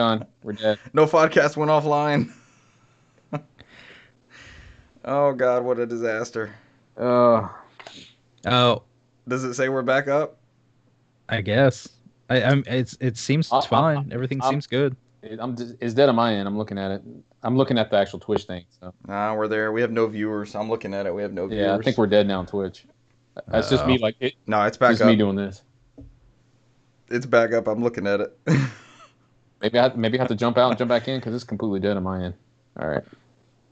done. We're dead. NOFODcast went offline. Oh God, what a disaster. Uh, Oh, Does it say we're back up? I guess. It seems I, I, fine. Everything I'm seems good. it's dead on my end. I'm looking at it. I'm looking at the actual Twitch thing. So Nah, we're there. We have no viewers. I'm looking at it. We have no yeah, I think viewers. we're dead now on Twitch. That's just me. Oh, No, it's It's back just me up. doing this. It's back up. I'm looking at it. Maybe I have to jump out and jump back in because it's completely dead on my end. All right.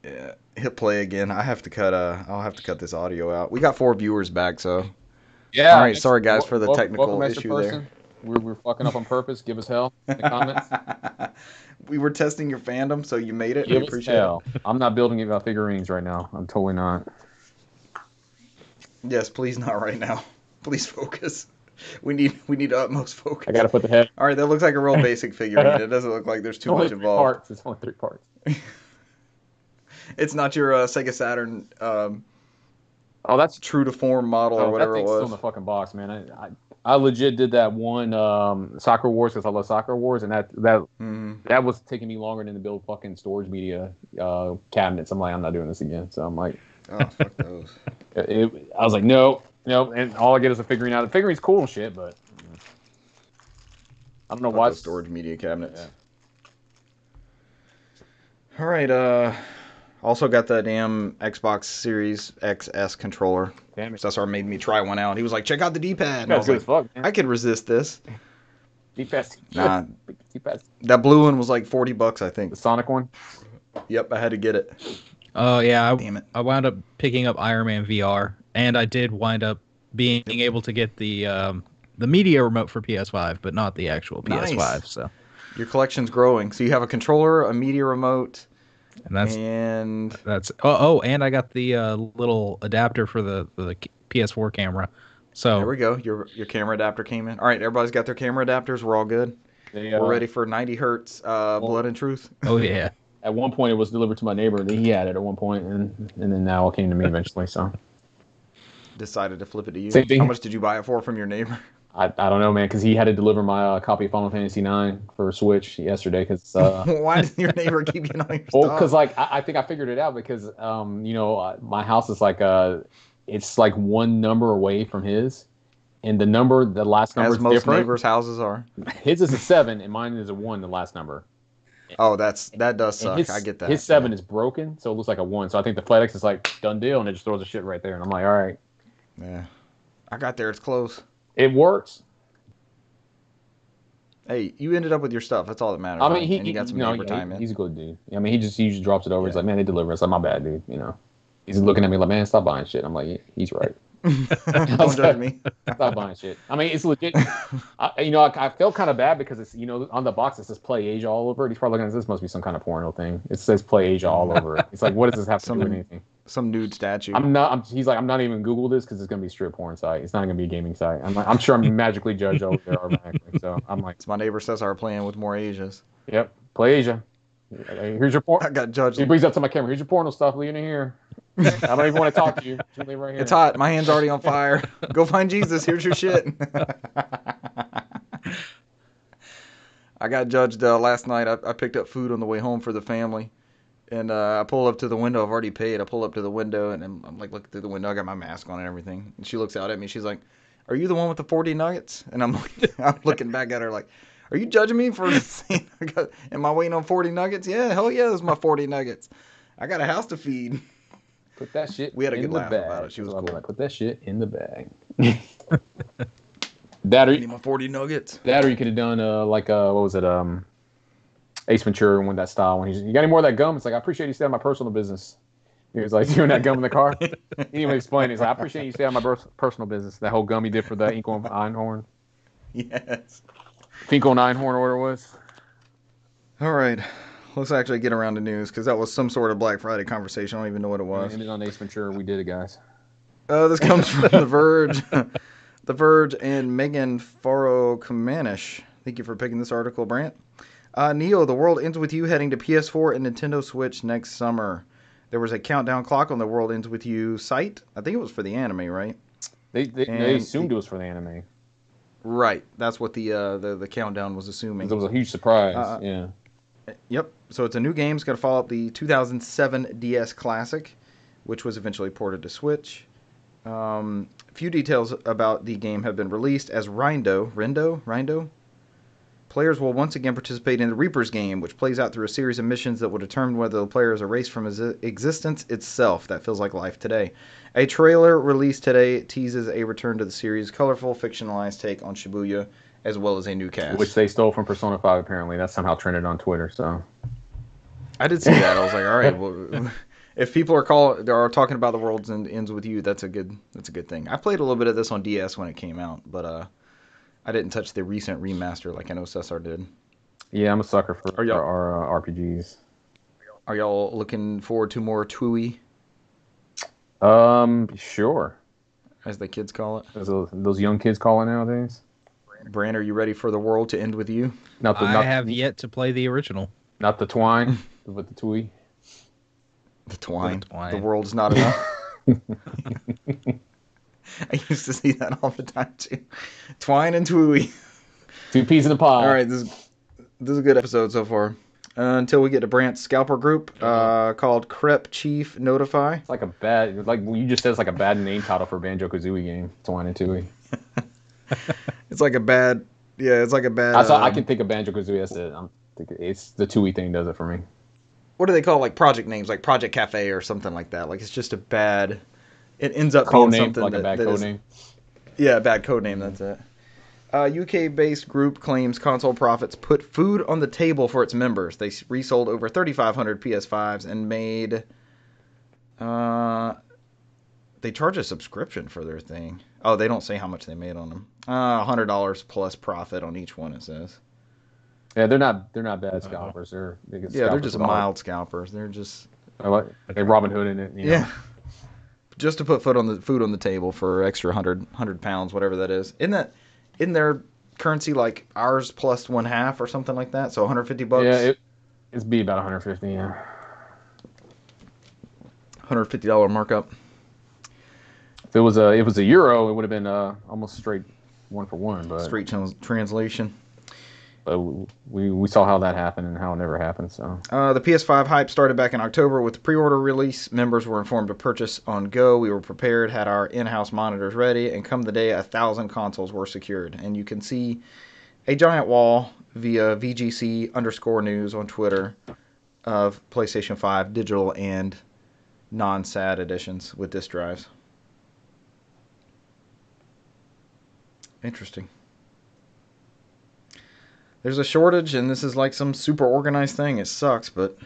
Yeah, hit play again. I have to cut. I'll have to cut this audio out. We got 4 viewers back, so. All Yeah. right, sorry guys for the Welcome, technical extra issue there. person. We're fucking up on purpose. Give us hell in the comments. We were testing your fandom, so you made it. Give We us appreciate hell. I'm not building figurines right now. I'm totally not. it. Yes, please not right now. Please focus. We need utmost focus. I gotta put the head. All right, that looks like a real basic figurine. It doesn't look like there's too Only much three involved. parts. It's only 3 parts. It's not your Sega Saturn Oh, that's true to form model or that whatever it thing's still in was. the fucking box, man. I legit did that one Soccer Wars because I love Soccer Wars, and that was taking me longer than to build fucking storage media cabinets. I'm like, I'm not doing this again. So I'm like, Oh, fuck those. I was like, no, and all I get is a figurine out. The figurine's cool and shit, but I don't know Fuck why. those storage media cabinets. Yeah. All right, also got the damn Xbox Series XS controller. Damn it. Cesar made me try one out. He was like, check out the D-pad. And I That's was good like, as fuck, man. I could resist this. D-pass. Nah, D-pass. that blue one was like $40, I think. The Sonic one. Yep, I had to get it. oh yeah. Damn it. I wound up picking up Iron Man VR, and I did wind up being able to get the media remote for PS5, but not the actual Nice. PS5. So, Your collection's growing. So you have a controller, a media remote, and and that's and I got the little adapter for the PS4 camera. So there we go. Your camera adapter came in. All right, everybody's got their camera adapters. We're all good. We're ready for 90 hertz Blood and Truth. oh yeah. At one point, it was delivered to my neighbor. He had it at one point, and then now it came to me eventually. So Decided to flip it to you. Same thing. How much did you buy it for from your neighbor? I don't know, man, because he had to deliver my copy of Final Fantasy IX for Switch yesterday. Because Why did your neighbor keep you on your well, stuff? because like I think I figured it out because my house is like it's like one number away from his, and the last number As is most different. neighbors' houses are. His is a 7, and mine is a 1. The last number. Oh, that does suck. His, I get that. His 7 is broken, so it looks like a 1. So I think the FedEx is like done deal, and it just throws the shit right there. And I'm like, all right, Yeah. I got there. It's close. it works. Hey, you ended up with your stuff. That's all that matters. I mean, right? And you got some neighbor time in. he's a good dude. I mean, he usually drops it over. He's Yeah. like, man, they deliver. It's like, my bad, dude. He's looking at me like, man, stop buying shit. I'm like, he's right. Don't judge me. Stop buying shit. I mean, it's legit. I felt kind of bad because it's, on the box it says Play Asia all over it. He's probably looking at this must be some kind of porno thing. It says Play Asia all over it. It's like, what does this have to do with anything? Some nude statue. He's like, I'm not even Google this because it's gonna be a strip porn site. It's not gonna be a gaming site. I'm sure I'm magically judged over there automatically. So I'm like, It's my neighbor says are playing with more Asias. yep, Play Asia. Here's your porn. I got judged. He brings up to my camera. Here's your porno stuff. Leave it in here. I don't even want to talk to you. Just leave it right here. It's hot. My hand's already on fire. Go find Jesus. Here's your shit. I got judged last night. I picked up food on the way home for the family. And I pull up to the window. I've already paid. I pull up to the window, and I'm like looking through the window. I got my mask on and everything. And she looks out at me. She's like, "Are you the one with the 40 nuggets?" And I'm looking back at her like, "Are you judging me for saying, am I waiting on 40 nuggets?" Yeah, hell yeah, those are my 40 nuggets. I got a house to feed. Put that shit We had a in good the laugh bag. about it. She was That's what I'm cool. like, put that shit in the bag. That or I need my 40 nuggets. you could have done what was it? Ace Ventura went that style. When you got any more of that gum? It's like, I appreciate you staying on my personal business. He was like doing that gum in the car. He didn't even explain it. He's like, I appreciate you staying on my personal business. That whole gum he did for the Finkel Einhorn. Yes. Finkel and Einhorn, or what it was. All right. Let's actually get around to news because that was some sort of Black Friday conversation. I don't even know what it was. Ended on Ace Ventura. We did it, guys. This comes from The Verge. The Verge and Megan Farrow-Kamanish. Thank you for picking this article, Brant. Neo, the world ends with you heading to PS4 and Nintendo Switch next summer. There was a countdown clock on the World Ends With You site. I think it was for the anime, right? They assumed it was for the anime. Right. That's what the countdown was assuming. It was a huge surprise. Uh, Yeah. Yep. So it's a new game. It's going to follow up the 2007 DS Classic, which was eventually ported to Switch. Few details about the game have been released as Rindo. Players will once again participate in the Reaper's game, which plays out through a series of missions that will determine whether the player is erased from existence itself. That feels like life today. A trailer released today teases a return to the series' colorful, fictionalized take on Shibuya, as well as a new cast. Which they stole from Persona 5, apparently. That somehow trended on Twitter, so... I did see that. I was like, all right, well, if people are talking about the world's ends with you, that's a good thing. I played a little bit of this on DS when it came out, but I didn't touch the recent remaster like I know Cesar did. Yeah, I'm a sucker for our RPGs. Are y'all looking forward to more TWUI? Sure. As the kids call it. Those young kids call it nowadays. Brand, are you ready for the world to end with you? I have yet to play the original. Not the twine, but the TWUI. The twine. The world's not enough. I used to see that all the time too. Twine and TWUI. 2 peas in a pod. All right, this is a good episode so far. Until we get to Brant's scalper group called Crep Chief Notify. It's like you just said, it's like a bad name title for a Banjo-Kazooie game. Twine and TWUI. It's like a bad. I can think of Banjo-Kazooie. That's it. I'm thinking it's the TWUI thing does it for me. What do they call like project names, like Project Cafe or something like that? Like it's just a bad. It ends up code being name, something like a bad code name. Yeah, a bad code name. That's it. UK-based group claims console profits put food on the table for its members. They resold over 3,500 PS5s and made. They charge a subscription for their thing. Oh, they don't say how much they made on them. $100 plus profit on each one. It says. Yeah, they're not bad scalpers. They're just mild scalpers. They're just like Robin Hood in it. You know? Just to put food on the table for extra 100 pounds, whatever that is. Isn't their currency like ours plus 1/2 or something like that? So $150. Yeah, it's be about 150. Yeah, $150 markup. If it was a euro, it would have been almost straight 1-for-1. But straight translation. But we saw how that happened and how it never happened. So the PS5 hype started back in October with the pre-order release. Members were informed to purchase on go. We were prepared, had our in-house monitors ready, and come the day, 1,000 consoles were secured. And you can see a giant wall via VGC_news on Twitter of PlayStation 5 digital and non-SAD editions with disk drives. Interesting. There's a shortage, and this is like some super organized thing. It sucks, but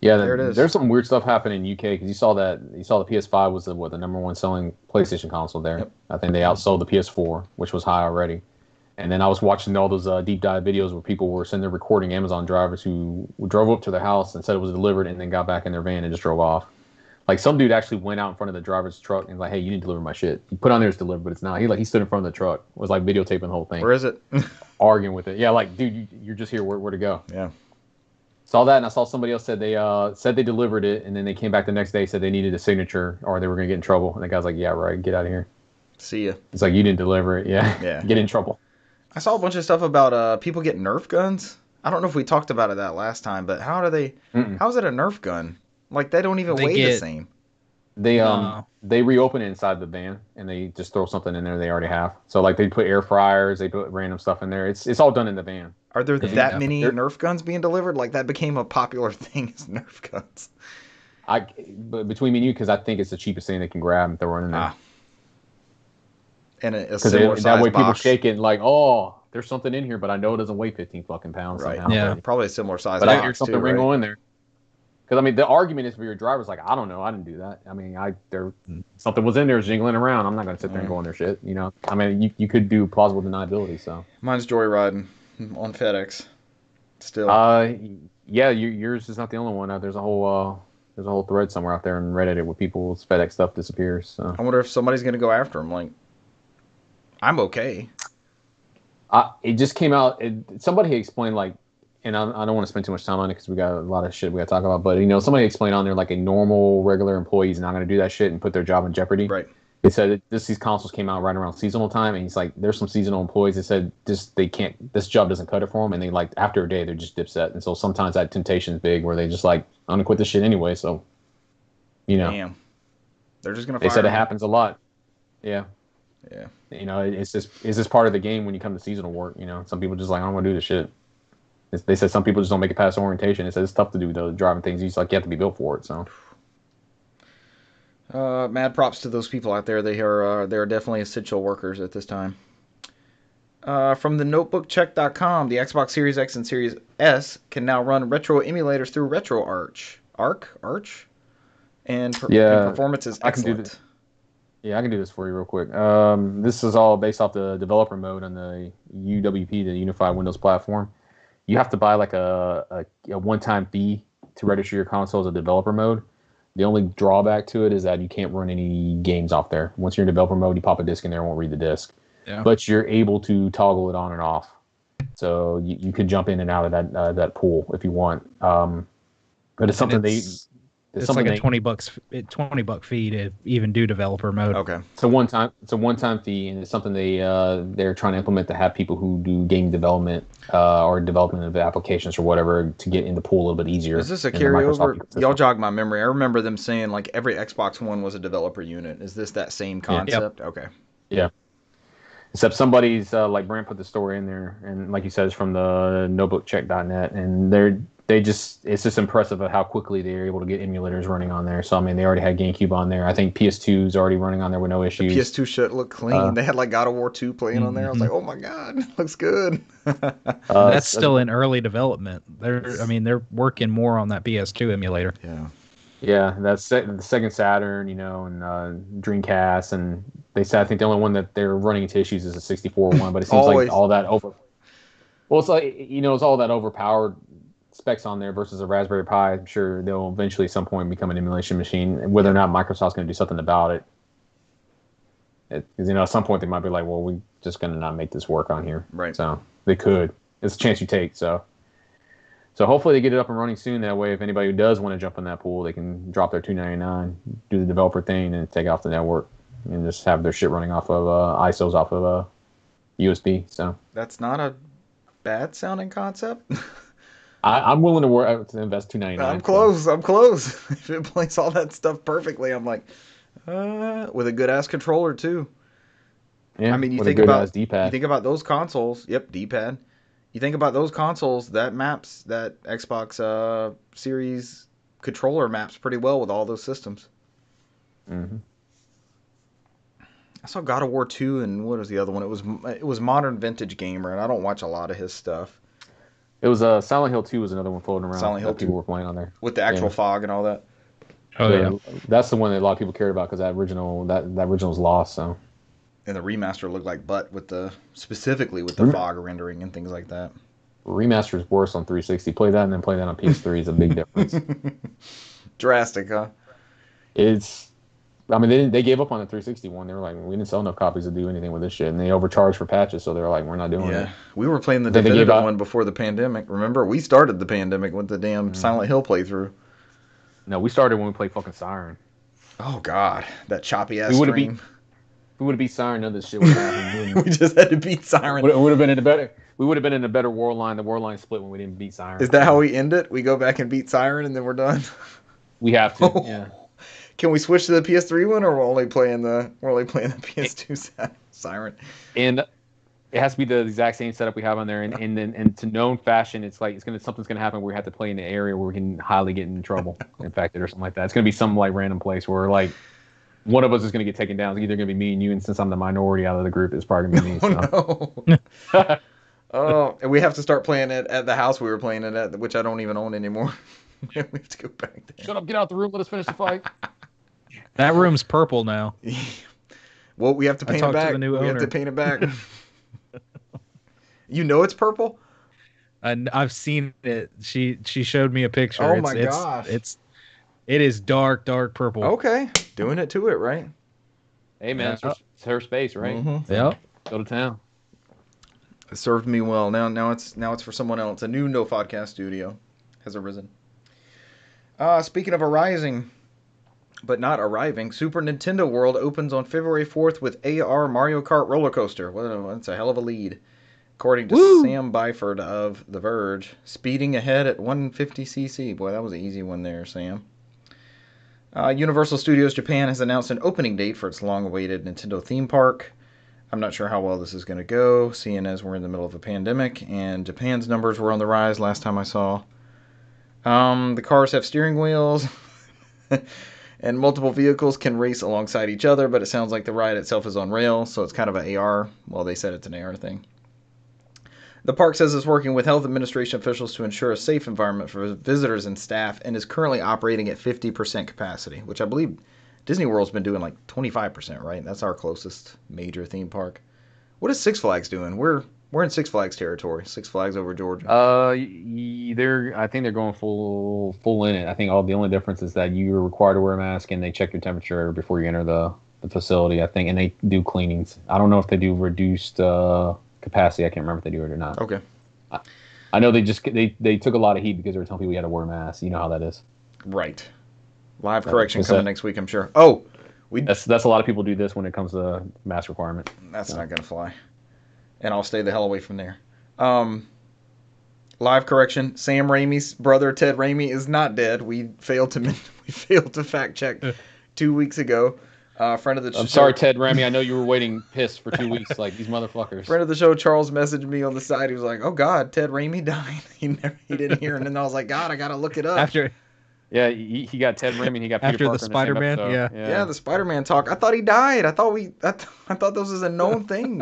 yeah, there it is. There's some weird stuff happening in UK because you saw the PS5 was the number 1 selling PlayStation console there. Yep. I think they outsold the PS4, which was high already. And then I was watching all those deep dive videos where people were sitting there recording Amazon drivers who drove up to their house and said it was delivered, and then got back in their van and just drove off. Like some dude actually went out in front of the driver's truck and was like, "Hey, you didn't deliver my shit. You put on there it's delivered, but it's not." He stood in front of the truck, was like videotaping the whole thing. Where is it? Arguing with it. Yeah, like dude, you're just here. Where to go? Yeah. Saw that, and I saw somebody else said they delivered it, and then they came back the next day, said they needed a signature or they were gonna get in trouble. And the guy's like, "Yeah, right. Get out of here. See ya." It's like you didn't deliver it. Yeah. Get in trouble. I saw a bunch of stuff about people getting Nerf guns. I don't know if we talked about that last time, but how is it a Nerf gun? Like they don't even weigh the same. They reopen it inside the van and they just throw something in there they already have. So like they put air fryers, they put random stuff in there. It's all done in the van. Are there that many Nerf guns being delivered? Like that became a popular thing as Nerf guns. But between me and you, because I think it's the cheapest thing they can grab and throw in there. And a similar size that way box. People shake it like, oh, there's something in here, but I know it doesn't weigh 15 fucking pounds. Right. Somehow. Yeah. Probably a similar size but box. I hear something ringo in there. Because I mean, the argument is for your driver's like, I don't know, I didn't do that. I mean, something was in there jingling around. I'm not going to sit there and go on their shit. You know, I mean, you could do plausible deniability. So mine's joyriding on FedEx. Still. Yeah, yours is not the only one. There's a whole thread somewhere out there in Reddit where people's FedEx stuff disappears. So. I wonder if somebody's going to go after them. Like, I'm okay. It just came out. Somebody explained like. And I don't want to spend too much time on it because we got a lot of shit we got to talk about. But, somebody explained on there like a normal, regular employee is not going to do that shit and put their job in jeopardy. Right. They said these consoles came out right around seasonal time, and he's like, there's some seasonal employees that said this job doesn't cut it for them, and they like after a day they're just dipset, and so sometimes that temptation is big where they just like I'm gonna quit this shit anyway. So, Damn. They're just gonna they fire said it me. happens a lot. Yeah. Yeah. It's just part of the game when you come to seasonal work. Some people just like I don't want to do this shit. They said some people just don't make it past orientation. It says it's tough to do the driving things. You have to be built for it. So. Mad props to those people out there. They're definitely essential workers at this time. From the notebookcheck.com, the Xbox Series X and Series S can now run retro emulators through RetroArch. Arch? And performance is excellent. I can do this for you real quick. This is all based off the developer mode on the UWP, the Unified Windows Platform. You have to buy like a one-time fee to register your console as a developer mode. The only drawback to it is that you can't run any games off there. Once you're in developer mode, you pop a disc in there, it won't read the disc. Yeah. But you're able to toggle it on and off. So you could jump in and out of that pool if you want. But it's something it's like a $20 fee to even do developer mode. Okay. It's a one-time fee, and it's something they're trying to implement to have people who do game development or development of applications or whatever to get in the pool a little bit easier. Is this a carryover? Y'all jog my memory. I remember them saying like every Xbox One was a developer unit. Is this that same concept? Yep. Okay. Yeah. Except somebody's like Brand put the story in there, and like you said, it's from the notebookcheck.net, and it's just impressive at how quickly they're able to get emulators running on there. So I mean, they already had GameCube on there. I think PS2 is already running on there with no issues. The PS2 shit looked clean. They had like God of War 2 playing on there. I was like, oh my god, it looks good. That's still in early development. They're working more on that PS2 emulator. Yeah. Yeah, that's the Sega Saturn, and Dreamcast, and they said I think the only one that they're running into issues is the 64 one, but it seems like all that Well, it's like it's all that overpowered specs on there versus a Raspberry Pi. I'm sure they'll eventually at some point become an emulation machine, and whether or not Microsoft's going to do something about it. Because at some point they might be like, well, we're just going to not make this work on here. Right. So they could. It's a chance you take. So hopefully they get it up and running soon. That way, if anybody who does want to jump in that pool, they can drop their $2.99, do the developer thing, and take it off the network, and just have their shit running off of ISOs off of USB. So that's not a bad sounding concept. I'm willing to invest $2.99. I'm close. If it plays all that stuff perfectly, I'm like, with a good ass controller too. Yeah, I mean, you with think a good about ass D-pad. You think about those consoles. Yep, D-pad. You think about those consoles. That Xbox Series controller maps pretty well with all those systems. Mm-hmm. I saw God of War 2 and what was the other one? It was Modern Vintage Gamer, and I don't watch a lot of his stuff. It was Silent Hill 2 was another one floating around. Silent Hill 2 people were playing on there with the actual fog and all that. Oh yeah, that's the one that a lot of people cared about because that original's lost. So. And the remaster looked like butt specifically with the fog rendering and things like that. Remaster is worse on 360. Play that and then play that on PS3 is a big difference. Drastic, huh? They gave up on the 360 one. They were like, we didn't sell enough copies to do anything with this shit, and they overcharged for patches, so they were like, we're not doing it. Yeah, we were playing the definitive one before the pandemic. Remember, we started the pandemic with the damn Silent Hill playthrough. No, we started when we played fucking Siren. Oh god, that choppy ass stream. If we would have beat Siren, none of this shit would have happened. We just had to beat Siren. We would have been in a better war line. The war line split when we didn't beat Siren. Is that how we end it? We go back and beat Siren and then we're done? We have to. Yeah. Can we switch to the PS3 one, or we're only playing the PS2 Siren? And it has to be the exact same setup we have on there, and to known fashion, it's like something's gonna happen where we have to play in an area where we can highly get in trouble, infected or something like that. It's gonna be some like random place where like one of us is gonna get taken down. It's either gonna be me and you, and since I'm the minority out of the group, it's probably gonna be me. No. Oh, and we have to start playing it at the house we were playing it at, which I don't even own anymore. We have to go back there. Shut up! Get out the room. Let us finish the fight. That room's purple now. Well, we have to paint it back. We have to paint it back. You know it's purple? And I've seen it. She showed me a picture. Oh my gosh. It is dark purple. Okay. Doing it to it, right? Hey man, it's her space, right? Mm-hmm. Yep. Go to town. It served me well. Now it's for someone else. A new NOFODcast studio has arisen. Speaking of arising, but not arriving. Super Nintendo World opens on February 4th with AR Mario Kart roller coaster. Well, that's a hell of a lead. According to Sam Byford of The Verge, speeding ahead at 150cc. Boy, that was an easy one there, Sam. Universal Studios Japan has announced an opening date for its long-awaited Nintendo theme park. I'm not sure how well this is going to go, seeing as we're in the middle of a pandemic, and Japan's numbers were on the rise last time I saw. The cars have steering wheels, and multiple vehicles can race alongside each other, but it sounds like the ride itself is on rails, so it's kind of an AR. Well, they said it's an AR thing. The park says it's working with health administration officials to ensure a safe environment for visitors and staff, and is currently operating at 50% capacity, which I believe Disney World's been doing like 25%, right? That's our closest major theme park. What is Six Flags doing? We're in Six Flags territory. Six Flags over Georgia. I think they're going full in it. I think the only difference is that you're required to wear a mask and they check your temperature before you enter the facility, I think, and they do cleanings. I don't know if they do reduced capacity. I can't remember if they do it or not. Okay. I know they took a lot of heat because they were telling people you had to wear a mask. You know how that is. Right. Live correction coming next week, I'm sure. Oh, that's a lot of people do this when it comes to mask requirement. That's not gonna fly. And I'll stay the hell away from there. Live correction: Sam Raimi's brother Ted Raimi is not dead. We failed to fact check 2 weeks ago. Friend of the show. I'm sorry, Ted Raimi. I know you were waiting pissed for 2 weeks, like these motherfuckers. Friend of the show, Charles, messaged me on the side. He was like, "Oh God, Ted Raimi died." He didn't hear, and then I was like, "God, I gotta look it up." Yeah, he got Ted Raimi. And he got Peter after Parker the Spider-Man. Yeah, the Spider-Man talk. I thought he died. I thought this was a known thing.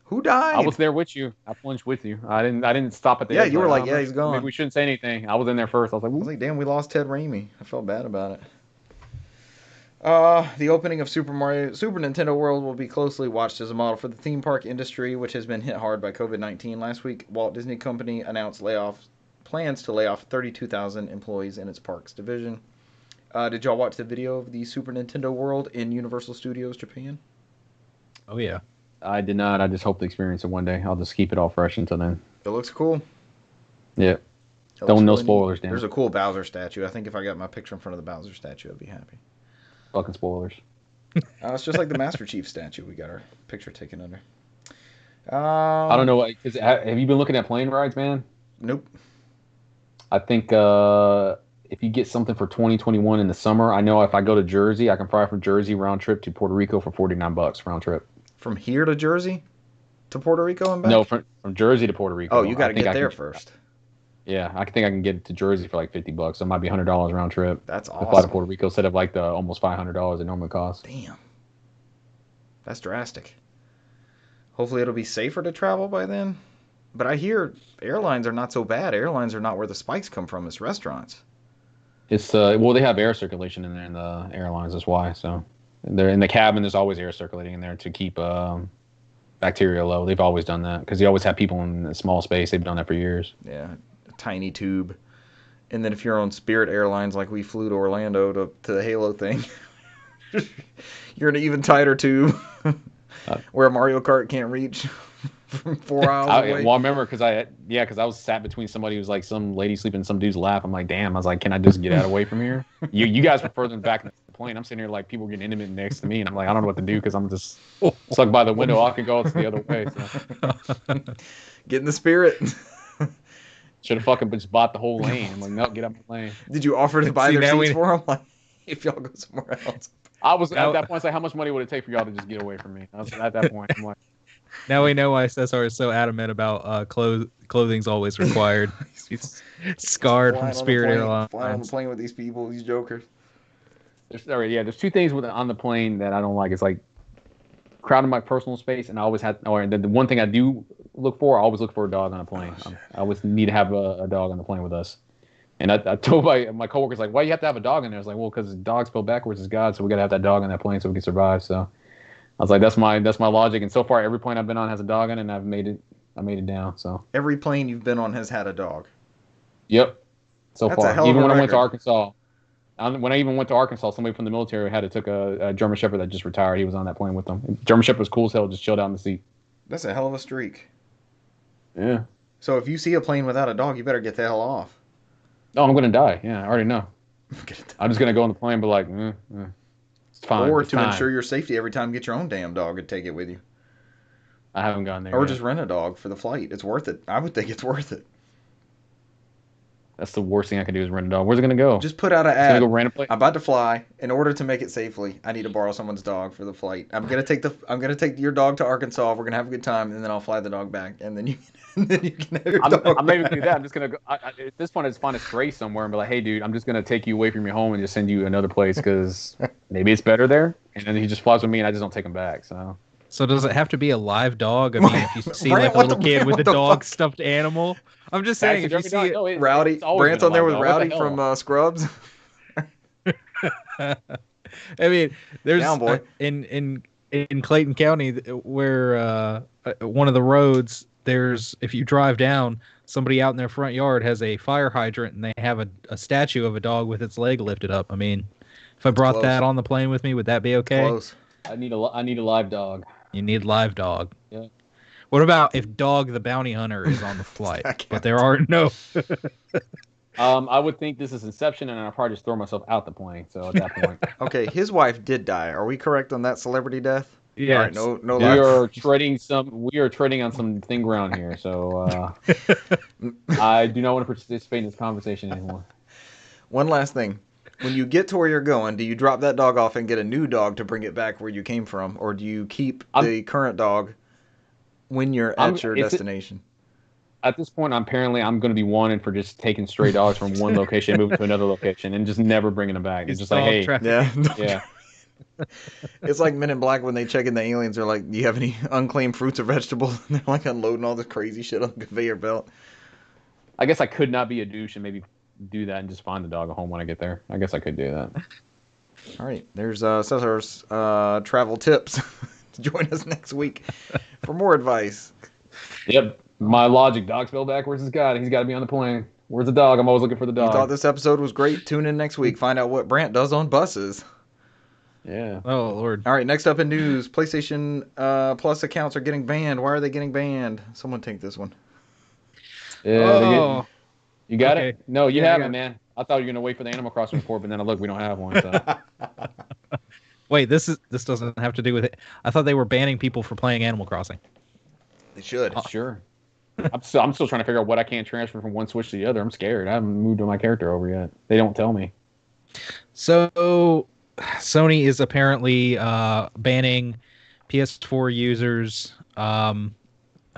Who died? I was there with you. I plunged with you. I didn't stop at the Yeah, edge. you were like, yeah, he's gone. Maybe we shouldn't say anything. I was in there first. I was like, damn, we lost Ted Raimi. I felt bad about it. The opening of Super Nintendo World will be closely watched as a model for the theme park industry, which has been hit hard by COVID-19. Last week, Walt Disney Company announced plans to lay off 32,000 employees in its parks division. Did y'all watch the video of the Super Nintendo World in Universal Studios Japan? Oh, yeah. I did not. I just hope to experience it one day. I'll just keep it all fresh until then. It looks cool. Yeah. No spoilers, Dan. There's a cool Bowser statue. I think if I got my picture in front of the Bowser statue, I'd be happy. Fucking spoilers. It's just like the Master Chief statue we got our picture taken under. I don't know. Have you been looking at plane rides, man? Nope. I think if you get something for 2021 in the summer, I know if I go to Jersey, I can fly from Jersey round trip to Puerto Rico for $49 round trip. From here to Jersey to Puerto Rico and back? No, from Jersey to Puerto Rico. Oh, you got to get there first. Yeah, I think I can get it to Jersey for like $50. So it might be $100 round trip. That's awesome. To fly to Puerto Rico instead of like the almost $500 it normally costs. Damn. That's drastic. Hopefully it'll be safer to travel by then. But I hear airlines are not so bad. Airlines are not where the spikes come from. It's restaurants. It's they have air circulation in there in the airlines. That's why. So they're in the cabin. There's always air circulating in there to keep bacteria low. They've always done that because they always have people in a small space. They've done that for years. Yeah, a tiny tube. And then if you're on Spirit Airlines, like we flew to Orlando to the Halo thing, you're in an even tighter tube where a Mario Kart can't reach. From 4 hours away. Well, I remember because I was sat between somebody who's like some lady sleeping in some dude's lap. I'm like, damn. I was like, can I just get out away from here? You guys were further back in the plane. I'm sitting here like people getting intimate next to me, and I'm like, I don't know what to do because I'm just stuck by the window. I can go the other way. So. Get in the Spirit. Should have fucking just bought the whole lane. I'm like, no, get up my lane. Did you offer to buy their seats for them? Like, if y'all go somewhere else. I was at that point. It's like, how much money would it take for y'all to just get away from me? I was at that point. I'm like. Now we know why Cesar is so adamant about clothing's always required. He's scarred from Spirit Airlines. Flying on the plane with these people, these jokers. There's two things on the plane that I don't like. It's like crowding my personal space, and I always had. Or the one thing I do look for, I always look for a dog on a plane. I always need to have a dog on the plane with us. And I told my coworkers like, why you have to have a dog in there? I was like, well, because dog spelled backwards is God, so we got to have that dog on that plane so we can survive. So. I was like, that's my logic, and so far every plane I've been on has a dog in it, and I made it down. So every plane you've been on has had a dog. Yep, so that's far. Even when I went to Arkansas, somebody from the military took a German Shepherd that just retired. He was on that plane with them. German Shepherd was cool as hell, just chilled out in the seat. That's a hell of a streak. Yeah. So if you see a plane without a dog, you better get the hell off. Oh, I'm gonna die. Yeah, I already know. I'm just gonna go on the plane, but like, it's fine. Or it's to time. ensure your safety every time, get your own damn dog and take it with you. I haven't gone there. Or yet. just rent a dog for the flight. It's worth it. I would think it's worth it. That's the worst thing I can do is rent a dog. Where's it gonna go? Just put out an It's gonna ad. go random place. I'm about to fly. In order to make it safely, I need to borrow someone's dog for the flight. I'm gonna take your dog to Arkansas. We're gonna have a good time, and then I'll fly the dog back, and then you can have your dog. I'm not even gonna do that. I'm just gonna go. At this point, I just find a stray somewhere and be like, "Hey, dude, I'm just gonna take you away from your home and just send you another place because maybe it's better there." And then he just flies with me, and I just don't take him back. So does it have to be a live dog? I mean, if you see Brant, like a what little the- kid with what a the dog fuck? stuffed animal, I'm just saying if you see it, Rowdy, Brant's on there with Rowdy from Scrubs. I mean, there's Down, boy. in Clayton County where one of the roads, there's if you drive down, somebody out in their front yard has a fire hydrant and they have a statue of a dog with its leg lifted up. I mean, if I brought close. that on the plane with me, would that be okay? Close. I need a live dog. You need live dog. Yeah. What about if Dog the Bounty Hunter is on the flight, but there are no? I would think this is Inception, and I'd probably just throw myself out the plane. So at that point, Okay, his wife did die. Are we correct on that celebrity death? Yeah. All right, no we life. are treading on some thin ground here. So I do not want to participate in this conversation anymore. One last thing. When you get to where you're going, do you drop that dog off and get a new dog to bring it back where you came from, or do you keep the current dog when you're at your destination? At this point, I'm going to be wanted for just taking stray dogs from one location and moving to another location and just never bringing them back. It's just like, hey, yeah. It's like Men in Black when they check in the aliens. They're like, "Do you have any unclaimed fruits or vegetables?" And they're like unloading all this crazy shit on the conveyor belt. I guess I could not be a douche and maybe do that and just find the dog a home when I get there. I guess I could do that. All right, there's Cesar's travel tips. Join us next week for more advice. Yep, my logic. Dog spelled backwards has got it. He's got to be on the plane. Where's the dog? I'm always looking for the dog. You thought this episode was great? Tune in next week. Find out what Brant does on buses. Yeah. Oh Lord. All right, next up in news, PlayStation Plus accounts are getting banned. Why are they getting banned? Someone take this one. Yeah. You got Okay. it? No, you haven't, man. I thought you were gonna wait for the Animal Crossing report, but then look, we don't have one. So. Wait, this doesn't have to do with it. I thought they were banning people for playing Animal Crossing. They should. Sure. I'm still trying to figure out what I can't transfer from one Switch to the other. I'm scared. I haven't moved my character over yet. They don't tell me. So, Sony is apparently banning PS4 users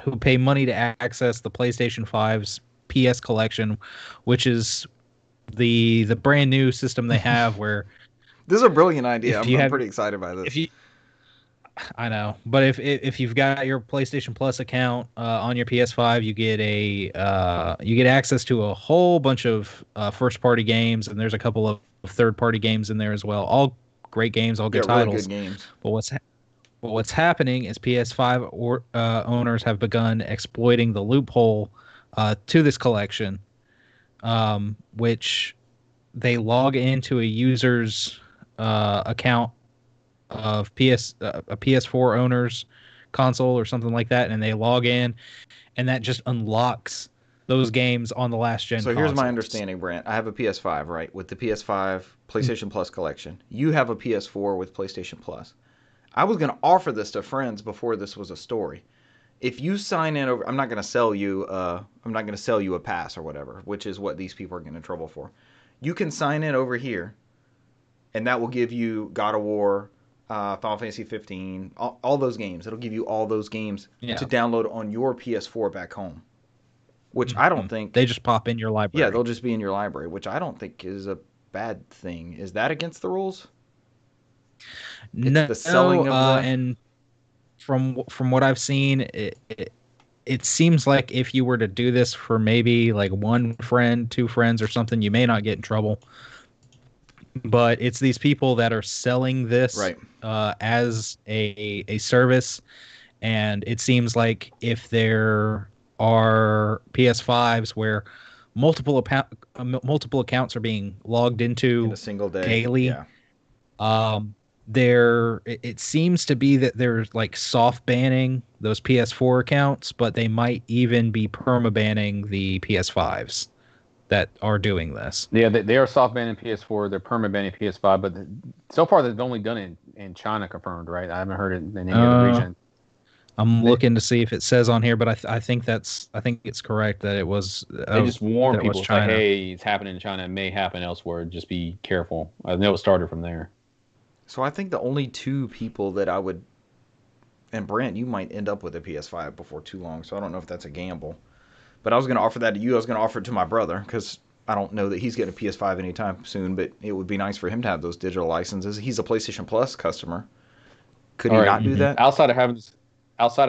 who pay money to access the PlayStation 5's PS Collection, which is the brand new system they have where This is a brilliant idea. If you I'm have- pretty excited by this. I know, but if you've got your PlayStation Plus account on your PS5, you get you get access to a whole bunch of first party games, and there's a couple of third party games in there as well. All great games, all good titles. Really good games. But what's happening is PS5 owners have begun exploiting the loophole to this collection, which they log into a user's account of a PS4 owner's console or something like that, and they log in, and that just unlocks those games on the last gen. So here's my consoles. understanding, Brant. I have a PS5, right, with the PS5 PlayStation Plus collection. You have a PS4 with PlayStation Plus. I was going to offer this to friends before this was a story. If you sign in over, I'm not going to sell you a pass or whatever, which is what these people are getting in trouble for. You can sign in over here, and that will give you God of War, Final Fantasy 15, all those games. It'll give you all those games to download on your PS4 back home, which I don't think... They just pop in your library. Yeah, they'll just be in your library, which I don't think is a bad thing. Is that against the rules? No, the selling of and from what I've seen, it seems like if you were to do this for maybe like one friend, two friends or something, you may not get in trouble. But it's these people that are selling this as a service, and it seems like if there are PS5s where multiple accounts are being logged into in a single day daily, it seems to be that they're like soft banning those PS4 accounts, but they might even be perma banning the PS5s. that are doing this. Yeah, they are soft banning PS4. They're permanent banning PS5, but so far they've only done it in China, confirmed, right? I haven't heard it in any other region. I'm looking to see if it says on here, but I think it's correct that it was. They just warn people, it's like, hey, it's happening in China. It may happen elsewhere. Just be careful. I know it started from there. So I think the only two people that I would, and Brent, you might end up with a PS5 before too long, so I don't know if that's a gamble. But I was going to offer that to you. I was going to offer it to my brother because I don't know that he's getting a PS5 anytime soon, but it would be nice for him to have those digital licenses. He's a PlayStation Plus customer. Could he not do that? Outside of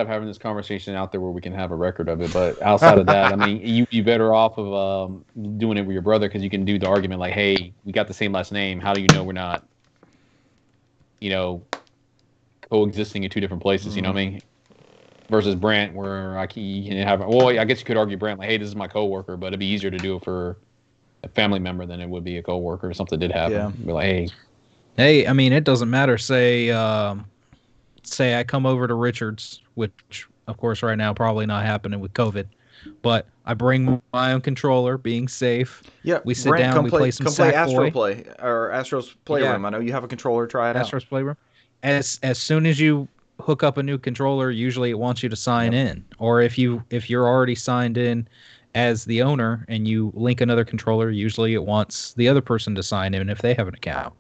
having this conversation out there where we can have a record of it, but outside of that, I mean, you better off of doing it with your brother, because you can do the argument like, hey, we got the same last name. How do you know we're not, coexisting in two different places? You know what I mean? Versus Brent, where you can have. Well, I guess you could argue Brent like, hey, this is my coworker, but it'd be easier to do it for a family member than it would be a coworker if something did happen. Yeah. Be like, hey, I mean, it doesn't matter. Say I come over to Richard's, which of course right now probably not happening with COVID, but I bring my own controller, being safe. Yeah, we sit down, we play some Astro Play or Astro's Playroom. Yeah. I know you have a controller. Try it out. Astro's Playroom. As soon as you hook up a new controller, usually it wants you to sign in, or if you're already signed in as the owner and you link another controller, usually it wants the other person to sign in if they have an account.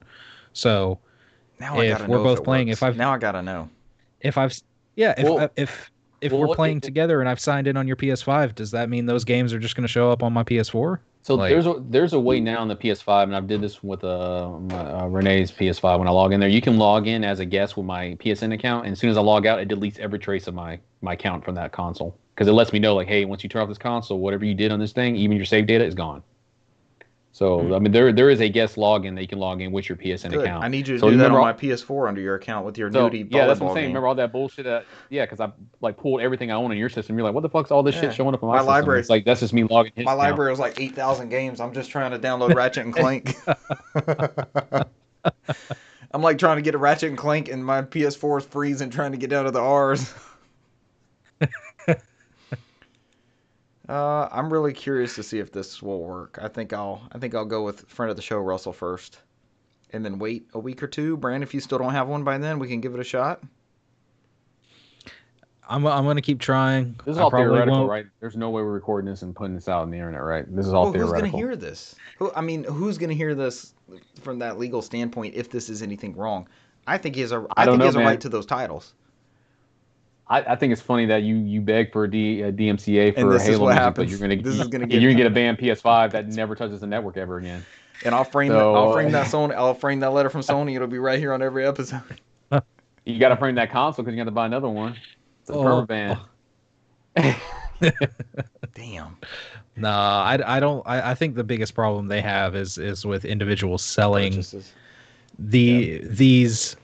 So now if we're both playing, now I gotta know. If we're playing together and I've signed in on your PS5, does that mean those games are just going to show up on my PS4? So there's a way now on the PS5, and I did this with Renee's PS5. When I log in there, you can log in as a guest with my PSN account, and as soon as I log out, it deletes every trace of my account from that console, because it lets me know like, hey, once you turn off this console, whatever you did on this thing, even your save data, is gone. So I mean, there is a guest login that you can log in with your PSN account. I need you to do that on my PS4 under your account with your nudie. Yeah, that's what I'm saying. Remember all that bullshit? Because I pulled everything I own in your system. You're like, what the fuck's all this shit showing up in my system? Library? It's like, that's just me logging. My library was like 8,000 games. I'm just trying to download Ratchet and Clank. I'm like trying to get a Ratchet and Clank, and my PS4 is freezing, trying to get down to the R's. I'm really curious to see if this will work. I think I'll go with friend of the show Russell first, and then wait a week or two. Brand, if you still don't have one by then, we can give it a shot. I'm gonna keep trying. This is all theoretical, right? There's no way we're recording this and putting this out on the internet, right? This is all theoretical. Who's gonna hear this? Who's gonna hear this from that legal standpoint if this is anything wrong? I think he has a right to those titles. I think it's funny that you beg for a DMCA for Halo music, but you're gonna get a banned PS5 that never touches the network ever again. And I'll frame that letter from Sony. It'll be right here on every episode. You got to frame that console because you got to buy another one. It's a perma ban. Damn. No, I don't. I think the biggest problem they have is with individuals selling these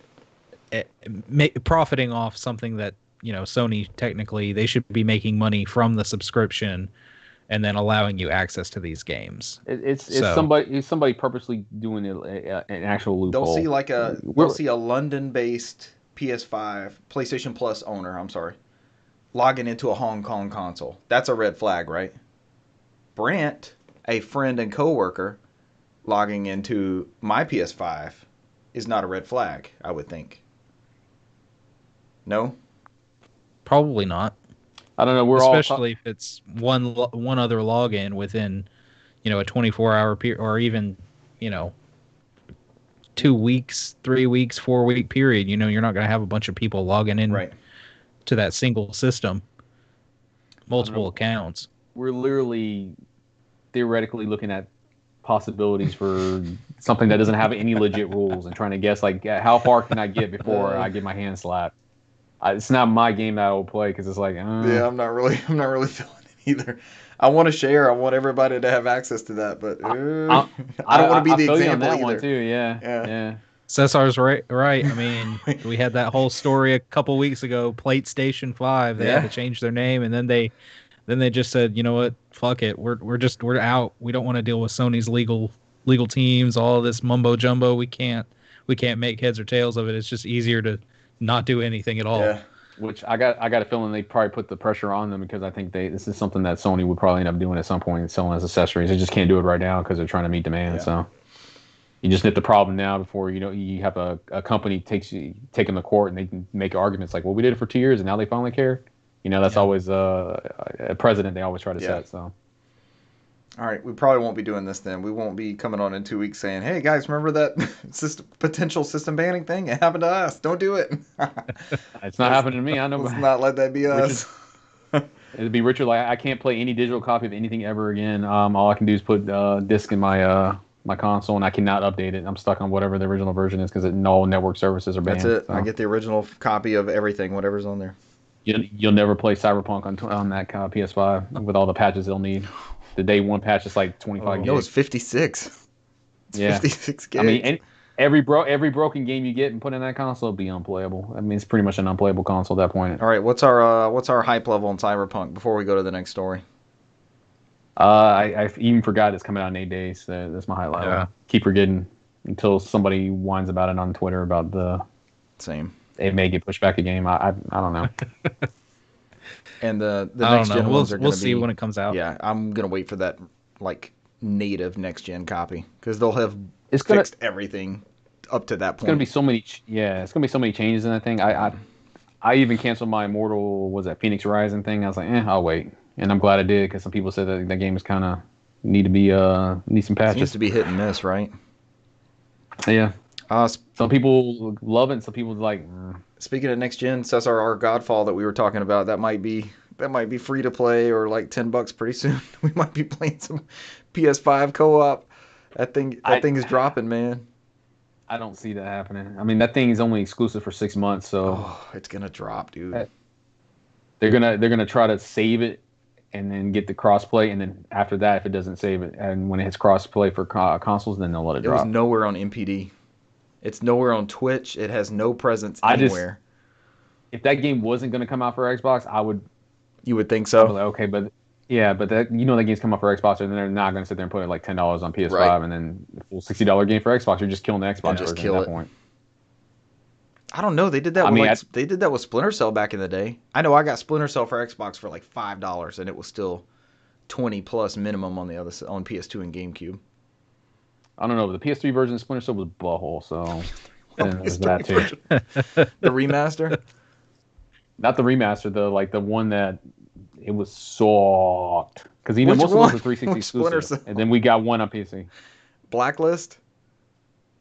profiting off something that, Sony technically they should be making money from the subscription, and then allowing you access to these games. It's somebody purposely doing an actual loophole. They'll see a London-based PS5 PlayStation Plus owner. I'm sorry, logging into a Hong Kong console. That's a red flag, right? Brant, a friend and coworker, logging into my PS5 is not a red flag, I would think. No? Probably not. I don't know. Especially if it's one other login within, a 24-hour period, or even, 2 weeks, 3 weeks, 4-week period. You're not going to have a bunch of people logging in to that single system, multiple accounts. We're literally theoretically looking at possibilities for something that doesn't have any legit rules and trying to guess like how far can I get before I get my hand slapped. It's not my game that I will play because it's like yeah, I'm not really feeling it either. I want to share. I want everybody to have access to that, but I don't want to be the example on that either. One too. Yeah. Cesar's right. I mean, we had that whole story a couple weeks ago. Plate Station 5. They had to change their name, and then they just said, you know what? Fuck it. We're out. We don't want to deal with Sony's legal teams. All of this mumbo jumbo. We can't make heads or tails of it. It's just easier to not do anything at all. Which I got a feeling they probably put the pressure on them because I think this is something that Sony would probably end up doing at some point, selling as accessories. They just can't do it right now because they're trying to meet demand. Yeah. So you just nip the problem now before you have a company take them to court and they can make arguments like, well, we did it for 2 years and now they finally care. That's always a precedent they always try to set. So. All right, we probably won't be doing this then. We won't be coming on in 2 weeks saying, "Hey guys, remember that potential system banning thing? It happened to us. Don't do it." It's not happening to me. I know. Let's not let that be us. It'd be Richard. Like I can't play any digital copy of anything ever again. All I can do is put disc in my console, and I cannot update it. I'm stuck on whatever the original version is because no network services are banned. That's it. So. I get the original copy of everything, whatever's on there. You'll never play Cyberpunk on that PS5 with all the patches they'll need. The day one patch is like 25 gigs. No, it's 56. It's 56 gigs. I mean, every broken game you get and put in that console will be unplayable. I mean, it's pretty much an unplayable console at that point. All right, what's our hype level on Cyberpunk before we go to the next story? I even forgot it's coming out in 8 days. That's my highlight. Yeah. Keep forgetting until somebody whines about it on Twitter about the same. It may get pushed back a game. I don't know. And the next gen ones are going to be. We'll see when it comes out. Yeah, I'm going to wait for that native next gen copy because they'll have fixed everything up to that point. It's going to be so many. Yeah, it's going to be so many changes in that thing. I even canceled my Immortal Phoenix Rising thing. I was like, I'll wait, and I'm glad I did because some people said that game is kind of need some patches. Seems to be hit and miss, right? Yeah. Some people love it, and some people like. Speaking of next gen, Cesar, our Godfall that we were talking about, that might be free to play or like $10 pretty soon. We might be playing some PS5 co-op. That thing is dropping, man. I don't see that happening. I mean, that thing is only exclusive for 6 months, so it's gonna drop, dude. They're gonna try to save it and then get the crossplay, and then after that, if it doesn't save it, and when it hits crossplay for consoles, then they'll let it drop. It was nowhere on MPD. It's nowhere on Twitch. It has no presence anywhere. If that game wasn't going to come out for Xbox, I would. You would think so. Like, okay, but that game's come out for Xbox, and they're not going to sit there and put like $10 on PS5, right. And then a full $60 game for Xbox. You're just killing the Xbox version at that point. I don't know. They did that. They did that with Splinter Cell back in the day. I know I got Splinter Cell for Xbox for like $5, and it was still $20+ minimum on PS2 and GameCube. I don't know, but the PS3 version of Splinter Cell was butthole, so there's that too. The remaster? Not the remaster, the one that it was soft. Because most of those are 360 exclusive, and then we got one on PC. Blacklist?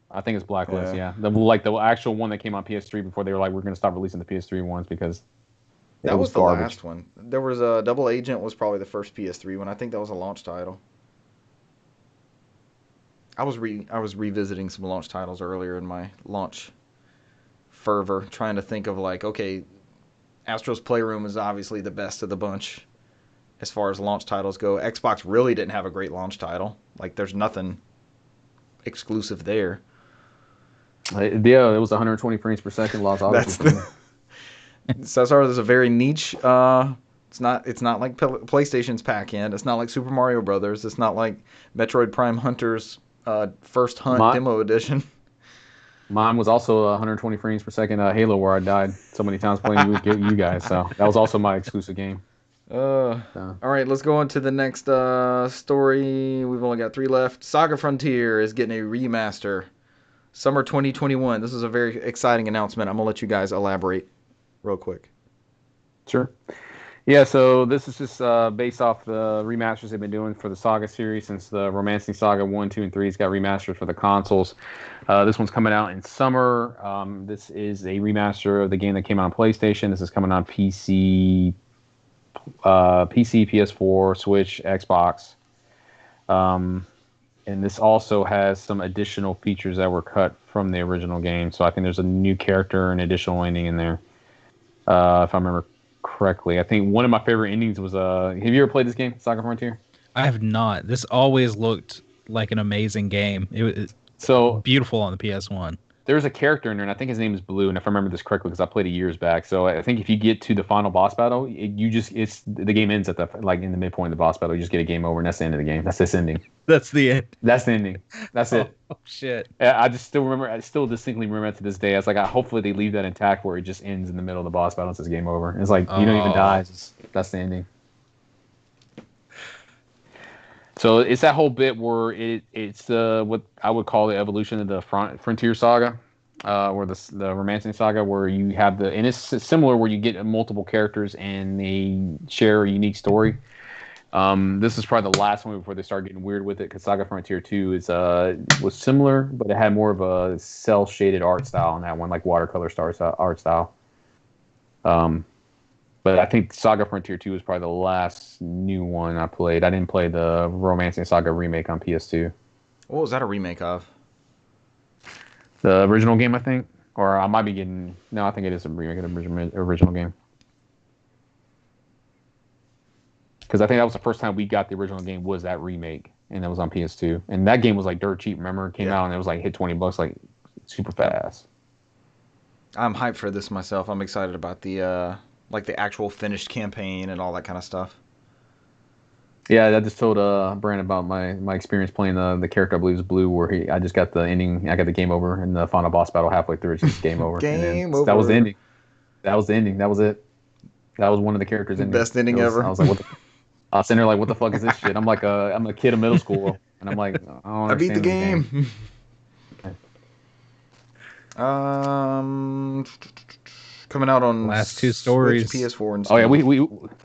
I think it's Blacklist, yeah. The actual one that came on PS3 before they were like, we're going to stop releasing the PS3 ones because that was the last one. There was a Double Agent was probably the first PS3 one. I think that was a launch title. I was revisiting some launch titles earlier in my launch fervor, trying to think of Astro's Playroom is obviously the best of the bunch as far as launch titles go. Xbox really didn't have a great launch title. There's nothing exclusive there. Yeah, it was 120 frames per second loss. Cesar is a very niche. It's not like PlayStation's pack-in. It's not like Super Mario Brothers. It's not like Metroid Prime Hunters. First Hunt demo edition. Mine was also 120 frames per second Halo, where I died so many times playing with you guys. So that was also my exclusive game. All right, let's go on to the next story. We've only got 3 left. Saga Frontier is getting a remaster. Summer 2021. This is a very exciting announcement. I'm going to let you guys elaborate real quick. Sure. Yeah, so this is just based off the remasters they've been doing for the Saga series since the Romancing Saga 1, 2, and 3 has got remastered for the consoles. This one's coming out in summer. This is a remaster of the game that came out on PlayStation. This is coming on PC, PS4, Switch, Xbox. And this also has some additional features that were cut from the original game. So I think there's a new character and additional ending in there, if I remember correctly. I think one of my favorite endings was have you ever played this game, Saga Frontier? I have not. This always looked like an amazing game. It was beautiful on the PS1. there's a character in there, and I think his name is Blue, and if I remember this correctly, because I played it years back. So I think if you get to the final boss battle, it's the game ends at the in the midpoint of the boss battle. You just get a game over, and that's the end of the game. That's this ending. That's the end. That's the ending. That's it. Oh shit! I just still remember. I still distinctly remember to this day. I was like, hopefully they leave that intact where it just ends in the middle of the boss battle and says game over. And it's like you don't even die. That's the ending. So it's that whole bit where it's what I would call the evolution of the Frontier Saga, or the Romancing Saga, where you have and it's similar where you get multiple characters and they share a unique story. This is probably the last one before they start getting weird with it, because Saga Frontier 2 was similar, but it had more of a cell shaded art style on that one, like watercolor art style. But I think Saga Frontier 2 was probably the last new one I played. I didn't play the Romancing Saga remake on PS2. What was that a remake of? The original game, I think. Or I might be getting... No, I think it is a remake of the original game. Because I think that was the first time we got the original game was that remake. And that was on PS2. And that game was like dirt cheap, remember? It came out and it was like hit $20 like super fast. I'm hyped for this myself. I'm excited about the actual finished campaign and all that kind of stuff. Yeah, I just told Brandon about my experience playing the character I believe is Blue, where I just got the ending. I got the game over and the final boss battle halfway through. It's just game over. Game over. That was the ending. That was the ending. That was it. That was one of the characters' endings. Best ending ever. I was like, I was sitting there like, what the fuck is this shit? I'm like I'm a kid in middle school, and I'm like, I beat the game. Coming out on last two stories, Switch, PS4, and stuff. Oh yeah,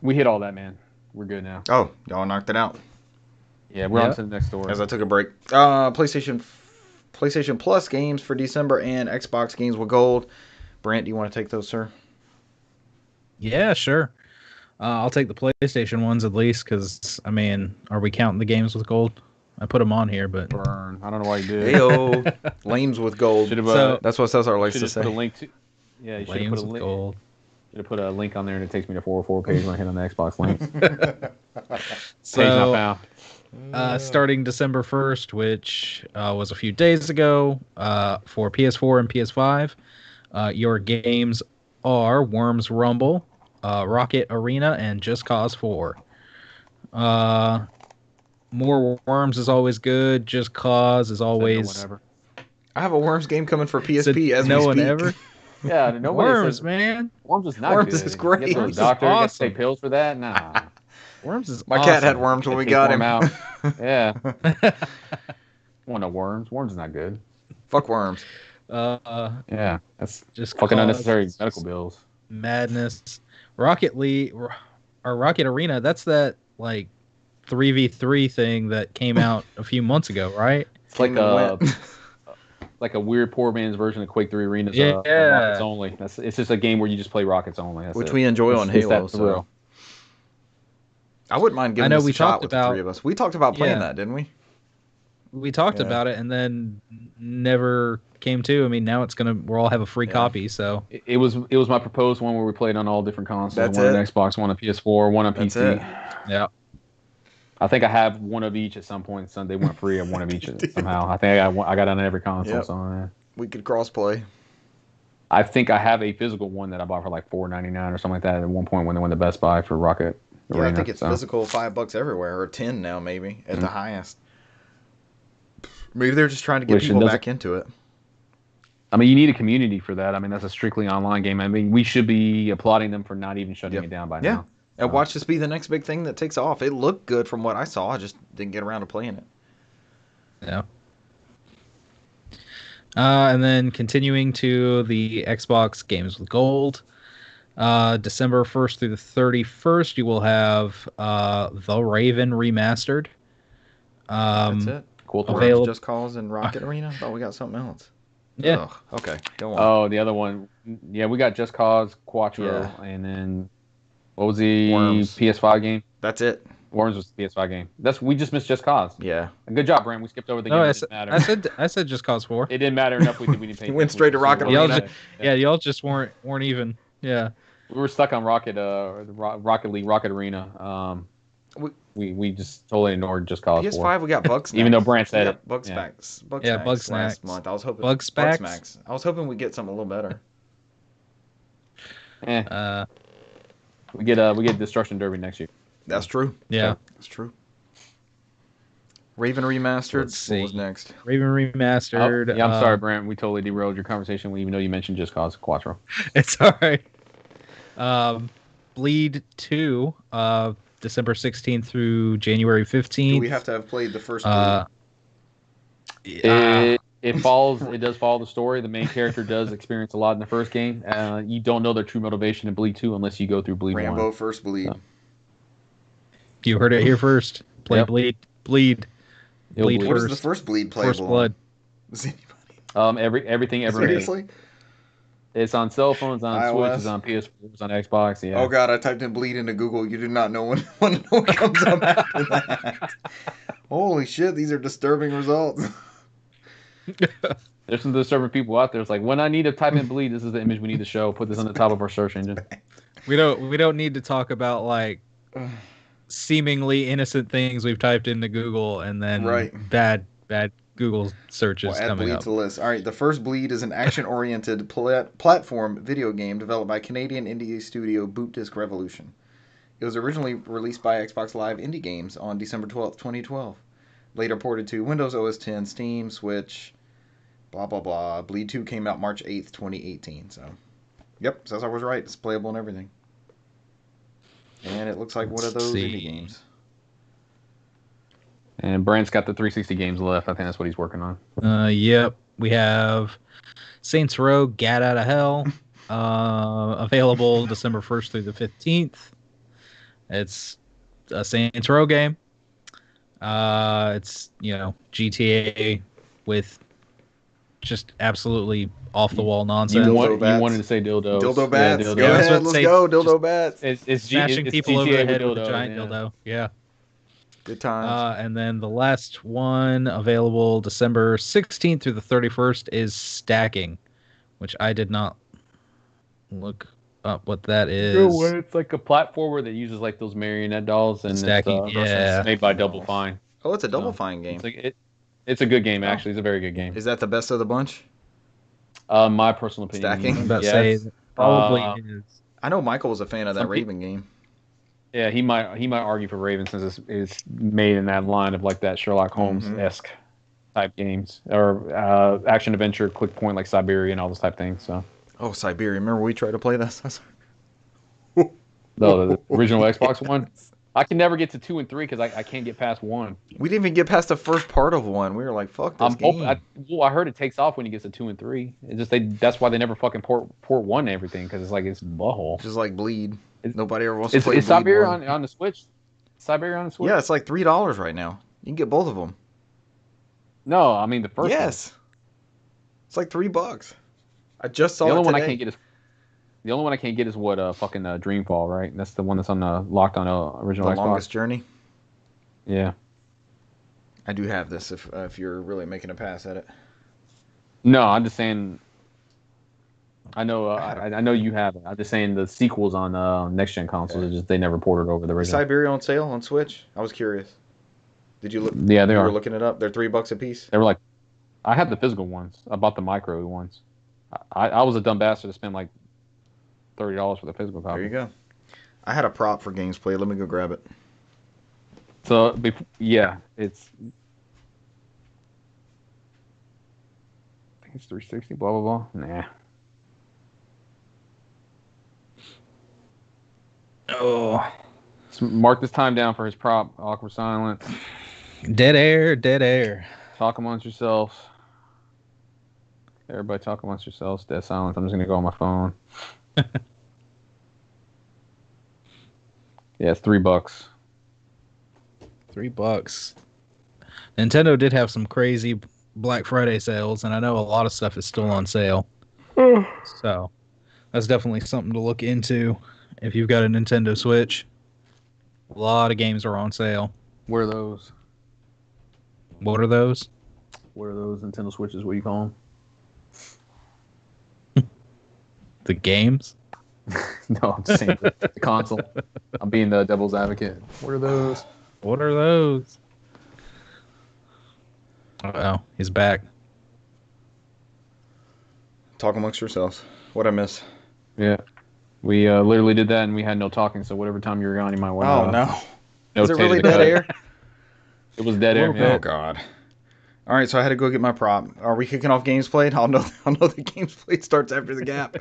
we hit all that, man. We're good now. Oh, y'all knocked it out. Yeah, we're on to the next story. As I took a break, PlayStation Plus games for December and Xbox games with gold. Brant, do you want to take those, sir? Yeah, sure. I'll take the PlayStation ones at least, because I mean, are we counting the games with gold? I put them on here, but burn. I don't know why you did. Heyo, lames with gold. That's what Cesar likes to say. Put a link to. Yeah, you should have put a link. Gold. Should have put a link on there, and it takes me to 404 page when I hit on the Xbox links. So, page not found. Starting December 1st, which was a few days ago, for PS4 and PS5, your games are Worms Rumble, Rocket Arena, and Just Cause 4. More Worms is always good. Just Cause is always. I have a Worms game coming for PSP as no we one speak. Ever. Yeah, nobody Worms, says, man. Worms is not Worms good. is great. You Worms to the doctor, is you awesome. take pills for that? Nah. Worms is My awesome. cat had worms when we got him. Out. Yeah. Want no worms? Worms is not good. Fuck worms. Yeah, that's just fucking unnecessary medical bills. Madness. Rocket League or Rocket Arena. That's that like 3v3 thing that came out a few months ago, right? It's like a weird poor man's version of Quake 3 Arenas. Yeah. Rockets only. It's just a game where you just play rockets only. Which we enjoy on Halo. So. I wouldn't mind giving this a shot with the three of us. We talked about playing that, didn't we? We talked about it and then never came to. I mean, now we'll all have a free copy. So it was my proposed one where we played on all different consoles. That's one it. on Xbox, one on PS4, one on PC. It. Yeah. I think I have one of each at some point. They went free of one of each somehow. I think I got on every console. Yep. So we could cross-play. I think I have a physical one that I bought for like $4.99 or something like that at one point when they went to Best Buy for Rocket Arena. I think it's physical $5 everywhere, or 10 now maybe at the highest. Maybe they're just trying to get people back into it. I mean, you need a community for that. I mean, that's a strictly online game. I mean, we should be applauding them for not even shutting it down by now. And watch this be the next big thing that takes off. It looked good from what I saw. I just didn't get around to playing it. Yeah. And then continuing to the Xbox games with gold. December 1st through the 31st, you will have The Raven Remastered. That's it. Cool. Available. Just Cause and Rocket Arena? I thought we got something else. Yeah. Ugh. Okay, go on. Oh, the other one. Yeah, we got Just Cause, Quattro, and then what was the Worms. PS5 game? That's it. Worms was the PS5 game. We just missed Just Cause. Yeah. Good job, Brand. We skipped over the game. It didn't matter. I said Just Cause 4. It didn't matter enough. We didn't pay. Went straight to Rocket Arena. Y'all just weren't even. Yeah. We were stuck on Rocket League, Rocket Arena. we just totally ignored Just Cause 4. PS5, we got Bugsnax. Even though Brant said it. Bugsnax. Yeah, Bugsnax last Bugsnax. month. I was hoping Bugsnax? I was hoping we'd get something a little better. We get Destruction Derby next year. That's true. Yeah. That's true. Raven Remastered. Let's see. What was next? Raven Remastered. Yeah, I'm sorry, Brant. We totally derailed your conversation, even though you mentioned Just Cause Quattro. It's all right. Bleed 2, December 16th through January 15th. Do we have to have played the first Bleed? It does follow the story. The main character does experience a lot in the first game. You don't know their true motivation in Bleed 2 unless you go through Bleed 1. Rambo First Bleed. So. You heard it here first. Play Yep. Bleed. Bleed What is first. the first Bleed playable? First Blood. Does anybody? Everything ever Seriously? made. It's on cell phones, on iOS? Switch, it's on PS4, it's on Xbox. Yeah. Oh god, I typed in Bleed into Google. You do not know what comes up after that. Holy shit, these are disturbing results. There's some disturbing people out there. It's like, when I need to type in Bleed, this is the image we need to show. Put this on the top of our search engine. We don't need to talk about like seemingly innocent things we've typed into Google and then bad Google searches We'll add coming Bleed up. to the list. All right, the first Bleed is an action-oriented platform video game developed by Canadian indie studio Boot Disc Revolution. It was originally released by Xbox Live Indie Games on December 12th, 2012. Later ported to Windows OS X, Steam, Switch, blah, blah, blah. Bleed 2 came out March 8th, 2018. So, yep, so I was right. It's playable and everything. And it looks like one of those indie games. And Brant's got the 360 games left. I think that's what he's working on. Yep. We have Saints Row, Gat Out of Hell, available December 1st through the 15th. It's a Saints Row game. It's, GTA with just absolutely off-the-wall nonsense. You wanted to say dildos. Dildo bats. Yeah, dildos. Go ahead, let's go. Dildo bats. It's smashing people over GTA the head with dildo, a giant dildo. Yeah. Good times. And then the last one available December 16th through the 31st is Stacking, which I did not look up what that is. It's like a platformer that uses like those marionette dolls, and Stacking, it's made by Double Fine. Oh, it's a Double Fine game. It's a good game, actually. It's a very good game. Is that the best of the bunch? My personal opinion. Stacking? I'm about to say probably is. I know Michael was a fan of that Raven game. Yeah, he might argue for Raven since it's made in that line of like that Sherlock Holmes-esque type games or action adventure, click point like Siberia and all those type things. So. Oh, Siberia! Remember we tried to play this? No, the original Xbox one. I can never get to 2 and 3 because I can't get past 1. We didn't even get past the first part of 1. We were like, "Fuck this game." I heard it takes off when he gets to 2 and 3. It's just that's why they never fucking port 1 and everything because it's like it's butthole. Just like Bleed. Nobody ever wants to play. Is Bleed Siberia 1. on the Switch? Siberia on the Switch? Yeah, it's like $3 right now. You can get both of them. No, I mean the first. Yes. One. It's like $3. I just saw the only it one today. I can't get is the only one I can't get is what fucking Dreamfall, right? That's the one that's on locked on original The Xbox. Longest Journey. Yeah. I do have this if you're really making a pass at it. No, I'm just saying. I know I know you have it. I'm just saying the sequels on next gen consoles they never ported over the Is original. Siberia on sale on Switch? I was curious. Did you look? Yeah, they you are. were looking it up. They're $3 a piece. They were like, I have the physical ones. I bought the micro ones. I was a dumb bastard to spend like $30 for the physical copy. There you go. I had a prop for games played. Let me go grab it. So yeah, it's. I think it's 360. Blah blah blah. Nah. Oh, So mark this time down for his prop. Awkward silence. dead air. Talk amongst yourselves. Everybody talk amongst yourselves. Dead silence. I'm just gonna go on my phone. Yeah, it's $3. $3. Nintendo did have some crazy Black Friday sales, and I know a lot of stuff is still on sale. So that's definitely something to look into if you've got a Nintendo Switch. A lot of games are on sale. Where are those? What are those? What are those Nintendo Switches? What do you call them? The games? No, I'm just saying the console. I'm being the devil's advocate. What are those? What are those? Oh, he's back. Talk amongst yourselves. What'd I miss? Yeah. We literally did that, and we had no talking. So whatever time you were gone, you might want to. Oh no. Is it notate really to dead cut. air? It was dead A air. little Yeah. Oh God. All right, so I had to go get my prop. Are we kicking off games played? I'll know the games played starts after the gap.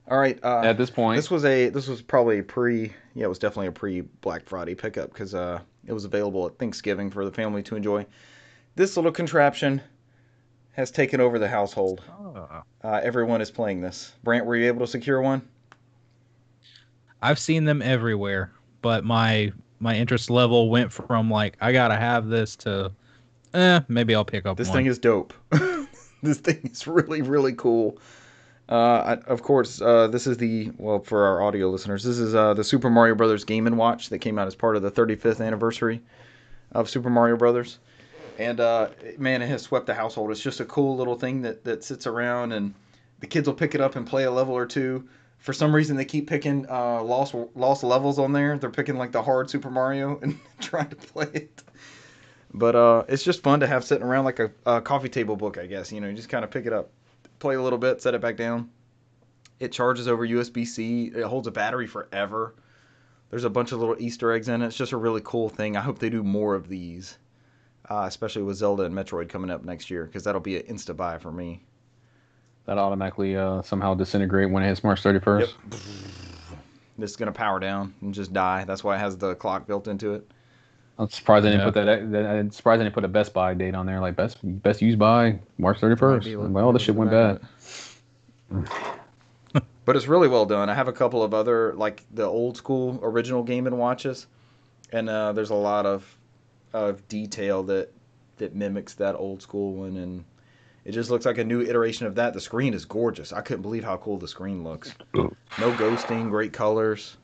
All right. At this point, this was probably it was definitely a pre Black Friday pickup because it was available at Thanksgiving for the family to enjoy. This little contraption has taken over the household. Oh. Everyone is playing this. Brant, were you able to secure one? I've seen them everywhere, but my interest level went from like I gotta have this to maybe I'll pick up This one. thing is dope. This thing is really, really cool. Of course, this is for our audio listeners, this is the Super Mario Brothers Game & Watch that came out as part of the 35th anniversary of Super Mario Brothers. And, man, it has swept the household. It's just a cool little thing that sits around, and the kids will pick it up and play a level or two. For some reason, they keep picking lost levels on there. They're picking, like, the hard Super Mario and trying to play it. But it's just fun to have sitting around like a coffee table book, I guess. You know, you just kind of pick it up, play a little bit, set it back down. It charges over USB-C. It holds a battery forever. There's a bunch of little Easter eggs in it. It's just a really cool thing. I hope they do more of these, especially with Zelda and Metroid coming up next year, because that'll be an insta-buy for me. that automatically somehow disintegrate when it hits March 31st. Yep. This is going to power down and just die. That's why it has the clock built into it. I'm surprised they didn't put that. I'm surprised they didn't put a Best Buy date on there, like best used by March 31st. Well, this shit went bad. But it's really well done. I have a couple of other, like the old school original Game & Watches, and there's a lot of detail that mimics that old school one, and it just looks like a new iteration of that. The screen is gorgeous. I couldn't believe how cool the screen looks. No ghosting, great colors.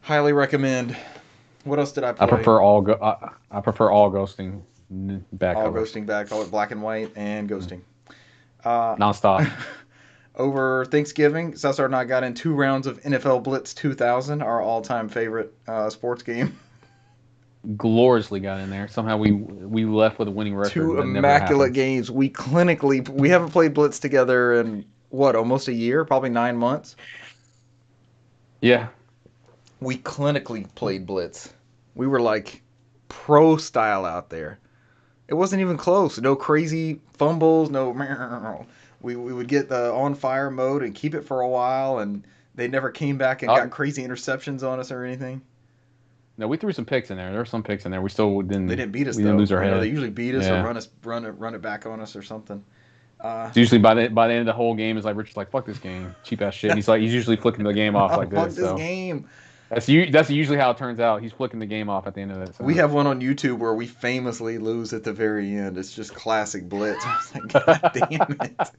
Highly recommend. What else did I play? I prefer all ghosting back all cover. ghosting back color, black and white, and ghosting. Nonstop. Over Thanksgiving, Cesar and I got in 2 rounds of NFL Blitz 2000, our all-time favorite sports game. Gloriously got in there. Somehow we left with a winning record. 2 That never immaculate happens. games. We haven't played Blitz together in almost a year, probably 9 months. Yeah. We clinically played Blitz. We were like pro style out there. It wasn't even close. No crazy fumbles, no. We would get the on fire mode and keep it for a while, and they never came back and got crazy interceptions on us or anything. No, we threw some picks in there. There were some picks in there. We still didn't. They didn't beat us. We didn't lose our head. They usually beat us Yeah. or run it back on us or something. It's usually by the end of the whole game, is like Richard's like, fuck this game, cheap ass shit. And he's usually flicking the game off like fuck this. this So game. that's usually how it turns out. He's flicking the game off at the end of it. So. We have one on YouTube where we famously lose at the very end. It's just classic Blitz. I was like, God damn it.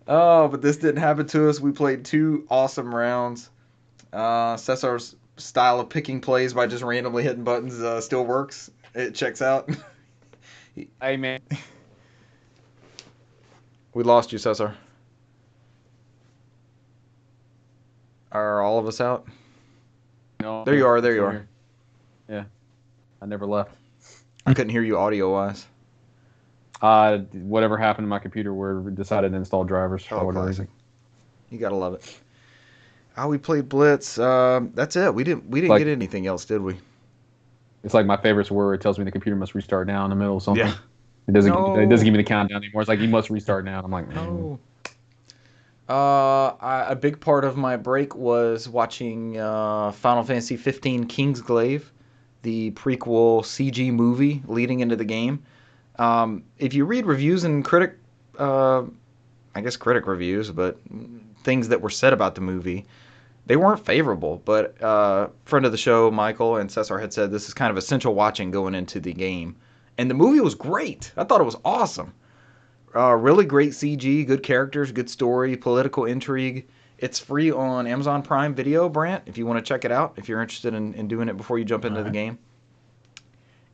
Oh, but this didn't happen to us. We played 2 awesome rounds. Cesar's style of picking plays by just randomly hitting buttons still works. It checks out. Hey man, We lost you, Cesar. Are all of us out? no, There you are. I'm There you still are. here. Yeah, I never left. I couldn't hear you audio-wise. Whatever happened to my computer where we decided to install drivers for whatever classic. reason. You gotta love it. We played Blitz. That's it. We didn't Like- get anything else, did we? It's like my favorites where it tells me the computer must restart now in the middle of something. Yeah. It doesn't. No. It doesn't give me the countdown anymore. It's like you must restart now. I'm like, No. A big part of my break was watching Final Fantasy 15 Kingsglaive, the prequel CG movie leading into the game. If you read reviews and critic reviews, but things that were said about the movie, they weren't favorable. But friend of the show, Michael, and Cesar had said this is kind of essential watching going into the game. And the movie was great. I thought it was awesome. Really great CG, good characters, good story, political intrigue. It's free on Amazon Prime Video, Brant, if you want to check it out, if you're interested in doing it before you jump into the game.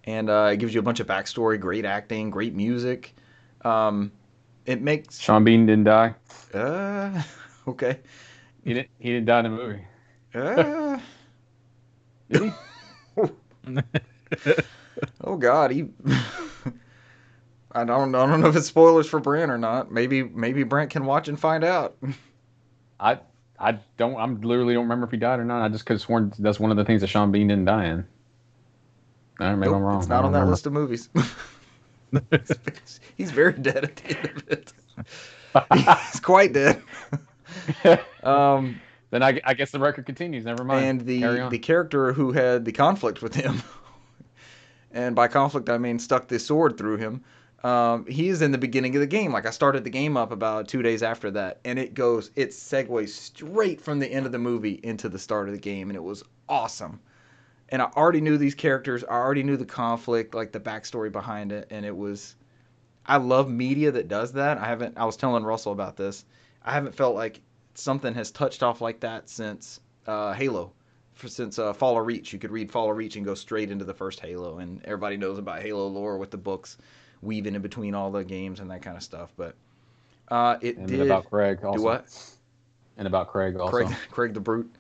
And it gives you a bunch of backstory, great acting, great music. It makes... Sean Bean didn't die. Okay. He didn't die in the movie. Did he? Oh God, he. I don't know if it's spoilers for Brent or not. Maybe Brent can watch and find out. I I'm literally don't remember if he died or not. I just could have sworn that's one of the things that Sean Bean didn't die in. Maybe Nope, I'm wrong. it's I not don't on that remember. list of movies. He's very dead at the end of it. He's quite dead. Then I guess the record continues. Never mind. And Carry the on. character who had the conflict with him, and by conflict I mean stuck the sword through him. He is in the beginning of the game. Like I started the game up about 2 days after that, and it segues straight from the end of the movie into the start of the game, and it was awesome. And I already knew these characters. I already knew the conflict, like the backstory behind it, and it was. I love media that does that. I was telling Russell about this. I haven't felt like something has touched off like that since Halo. Since Fall of Reach. You could read Fall of Reach and go straight into the first Halo, and everybody knows about Halo lore with the books weaving in between all the games and that kind of stuff. But it And did. about Craig also. Do what? And about Craig also. Craig the Brute.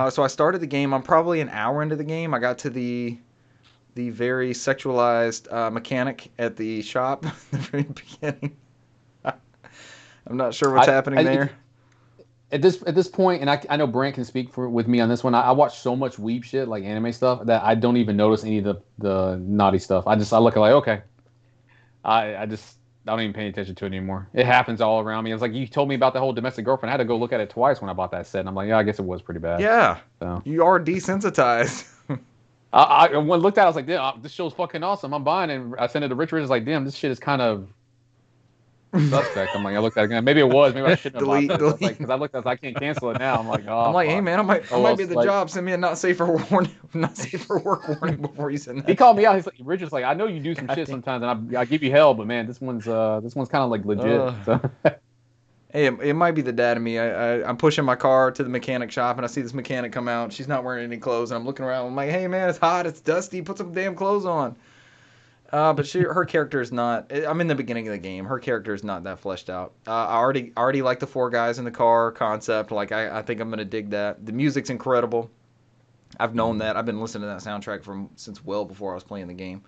So I started the game. I'm probably an hour into the game. I got to the very sexualized mechanic at the shop at the very beginning. I'm not sure what's happening there. At this point, and I know Brant can speak with me on this one. I watch so much weeb shit, like anime stuff, that I don't even notice any of the naughty stuff. I look at like, okay. I don't even pay attention to it anymore. It happens all around me. It's like you told me about the whole domestic girlfriend. I had to go look at it twice when I bought that set, and I'm like, yeah, I guess it was pretty bad. Yeah, so. You are desensitized. I when I looked at it, I was like, damn, this show's fucking awesome. I'm buying it. And I sent it to Richard. It's like, damn, this shit is kind of suspect. I'm like, I looked at it again. Maybe it was. Maybe I shouldn't have bought it. Because I looked at it, I can't cancel it now. I'm like, oh. I'm like, fuck. hey man, I might be at the job. Send me a not safe for work warning before you send that. He called me out. He's like, Richard's like, I know you do some shit sometimes, and I give you hell, but man, this one's kind of like legit. So. Hey, it might be the dad of me. I'm pushing my car to the mechanic shop, and I see this mechanic come out. She's not wearing any clothes, and I'm looking around. I'm like, hey, man, it's hot. It's dusty. Put some damn clothes on. But her character is not. I'm in the beginning of the game. Her character is not that fleshed out. I already like the 4 guys in the car concept. Like, I think I'm going to dig that. The music's incredible. I've known that. I've been listening to that soundtrack since well before I was playing the game.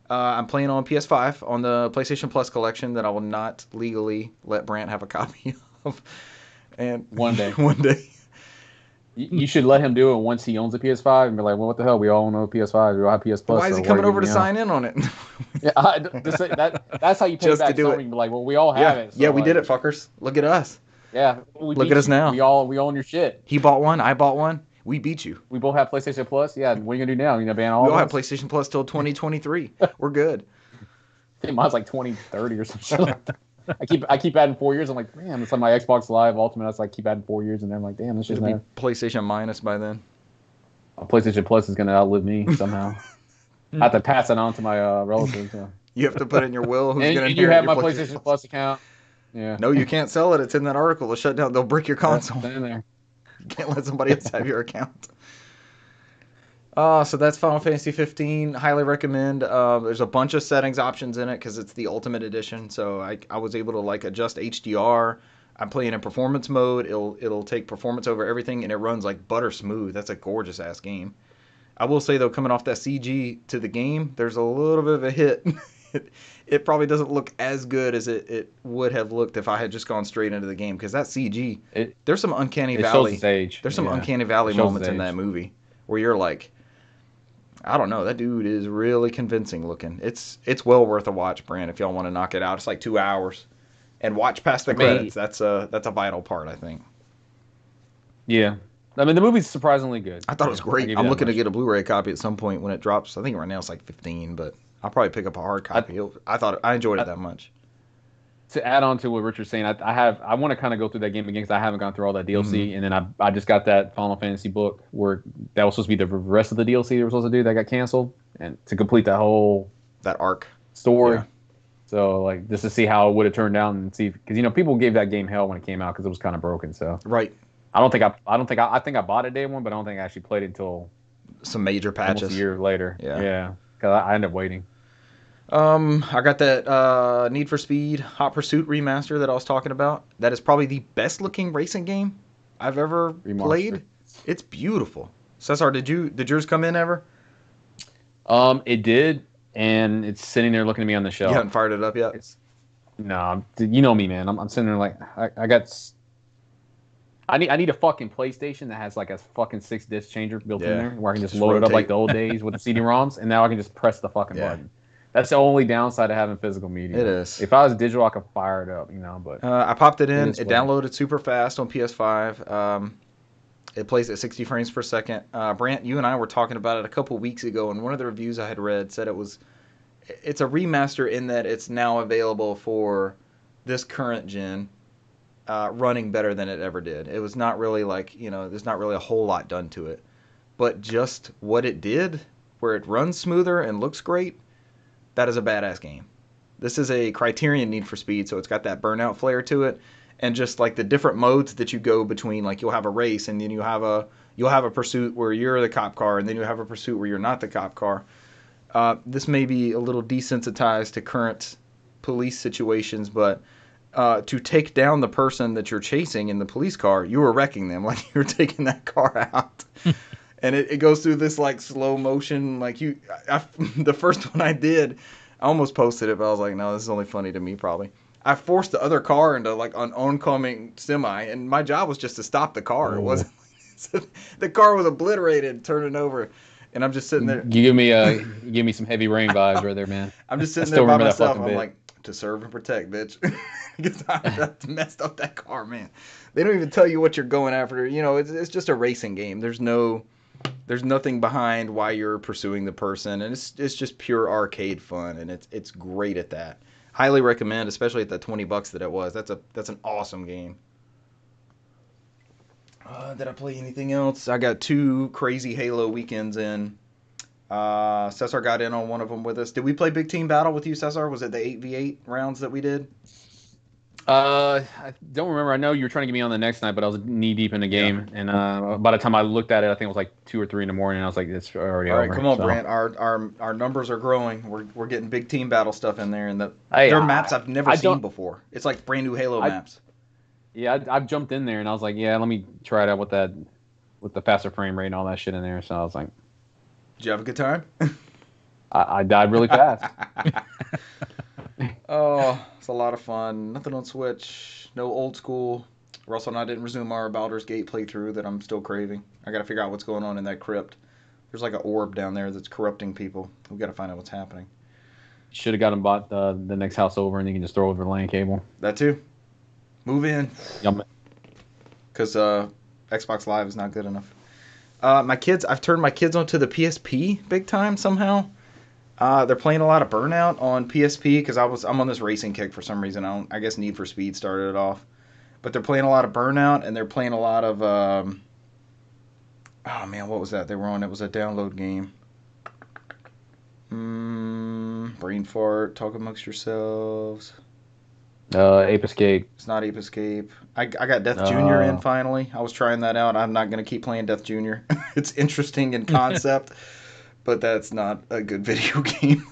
I'm playing on PS5 on the PlayStation Plus collection that I will not legally let Brant have a copy of. And one day. You should let him do it once he owns a PS5 and be like, well, what the hell? We all own a PS5. We all have PS Plus. Why is he coming over to sign in on it? Yeah, that's how you pay Just back to do something. Be like, well, we all have it. So yeah, we did it, fuckers. Look at us. Yeah. Look at us now. We own your shit. He bought one. I bought one. We beat you. We both have PlayStation Plus. Yeah. What are you gonna do now? You gonna ban all? We all have PlayStation Plus till 2023. We're good. I think mine's like 2030 or something. I keep adding 4 years. I'm like, man, it's like my Xbox Live Ultimate. I keep adding 4 years, and then I'm like, damn, this shit's It'll be PlayStation Minus by then. PlayStation Plus is gonna outlive me somehow. I have to pass it on to my relatives. So. You have to put in your will who's and gonna. You have my PlayStation Plus account. Yeah. No, you can't sell it. It's in that article. They'll shut down. They'll brick your console. It's in there. You can't let somebody else have your account. So that's Final Fantasy 15. Highly recommend. There's a bunch of settings options in it because it's the Ultimate Edition. So I was able to like adjust HDR. I'm playing in performance mode. It'll take performance over everything, and it runs like butter smooth. That's a gorgeous ass game. I will say though, coming off that CG to the game, there's a little bit of a hit. It probably doesn't look as good as it would have looked if I had just gone straight into the game because that CG. There's some uncanny valley. There's some uncanny valley moments in that movie where you're like, I don't know, that dude is really convincing looking. It's well worth a watch, Brand, if y'all want to knock it out. It's like 2 hours, and watch past the credits. That's a vital part, I think. Yeah, I mean the movie's surprisingly good. I thought it was great. I'm looking to get a Blu-ray copy at some point when it drops. I think right now it's like $15, but I'll probably pick up a hard copy. I enjoyed it that much. To add on to what Richard's saying, I want to kind of go through that game again because I haven't gone through all that DLC, and then I just got that Final Fantasy book where that was supposed to be the rest of the DLC they were supposed to do that got canceled, and to complete that arc story. Yeah. So like just to see how it would have turned out and see because people gave that game hell when it came out because it was kind of broken. So right. I think I bought it day one, but I don't think I actually played it until some major patches almost a year later. Yeah. Because I ended up waiting. I got that Need for Speed Hot Pursuit remaster that I was talking about. That is probably the best looking racing game I've ever played. It's beautiful. Cesar, did yours come in ever? It did, and it's sitting there looking at me on the shelf. You haven't fired it up yet? No, you know me, man. I'm sitting there like I need a fucking PlayStation that has like a fucking 6-disc changer built in there, where I can just load it up like the old days with the CD-ROMs, and now I can just press the fucking button. That's the only downside of having physical media. It is. If I was digital, I could fire it up, but I popped it in. It downloaded super fast on PS5. It plays at 60 frames per second. Brant, you and I were talking about it a couple weeks ago, and one of the reviews I had read said it's a remaster in that it's now available for this current gen, running better than it ever did. It was not really there's not really a whole lot done to it, but just what it did, where it runs smoother and looks great. That is a badass game. This is a Criterion Need for Speed, so it's got that Burnout flair to it, and just like the different modes that you go between. Like you'll have a race, and then you'll have a pursuit where you're the cop car, and then you'll have a pursuit where you're not the cop car. This may be a little desensitized to current police situations, but to take down the person that you're chasing in the police car, you were wrecking them, like you were taking that car out. And it goes through this like slow motion, like the first one I did, I almost posted it, but I was like, no, this is only funny to me probably. I forced the other car into like an oncoming semi, and my job was just to stop the car. It wasn't the car was obliterated, turning over, and I'm just sitting there. You give me some Heavy Rain vibes right there, man. I'm just sitting there by myself. I'm like, to serve and protect, bitch. Because I messed up that car, man. They don't even tell you what you're going after. It's just a racing game. There's nothing behind why you're pursuing the person, and it's just pure arcade fun, and it's great at that. Highly recommend, especially at the $20 that it was. That's an awesome game. Did I play anything else? I got 2 crazy Halo weekends in. Cesar got in on one of them with us. Did we play Big Team Battle with you, Cesar? Was it the 8v8 rounds that we did? I don't remember. I know you were trying to get me on the next night, but I was knee deep in the game, and by the time I looked at it, I think it was like 2 or 3 in the morning. And I was like, "It's already over." All right, come on, so. Brant. Our numbers are growing. We're getting Big Team Battle stuff in there, and they're maps I've never seen before. It's like brand new Halo maps. Yeah, I've jumped in there, and I was like, "Yeah, let me try it out with the faster frame rate and all that shit in there." So I was like, "Did you have a good time?" I died really fast. Oh, it's a lot of fun. Nothing on Switch. No old school. Russell and I didn't resume our Baldur's Gate playthrough that I'm still craving. I got to figure out what's going on in that crypt. There's like an orb down there that's corrupting people. We got to find out what's happening. Should have got him bought the next house over, and you can just throw over the LAN cable. That too. Move in. Because Xbox Live is not good enough. I've turned my kids onto the PSP big time somehow. They're playing a lot of Burnout on PSP because I'm on this racing kick for some reason. I guess Need for Speed started it off, but they're playing a lot of Burnout, and they're playing a lot of oh man, what was that they were on? It was a download game. Brain fart. Talk amongst yourselves. Ape Escape. It's not Ape Escape. I got Death Jr. in finally. I was trying that out. I'm not gonna keep playing Death Jr. It's interesting in concept. But that's not a good video game.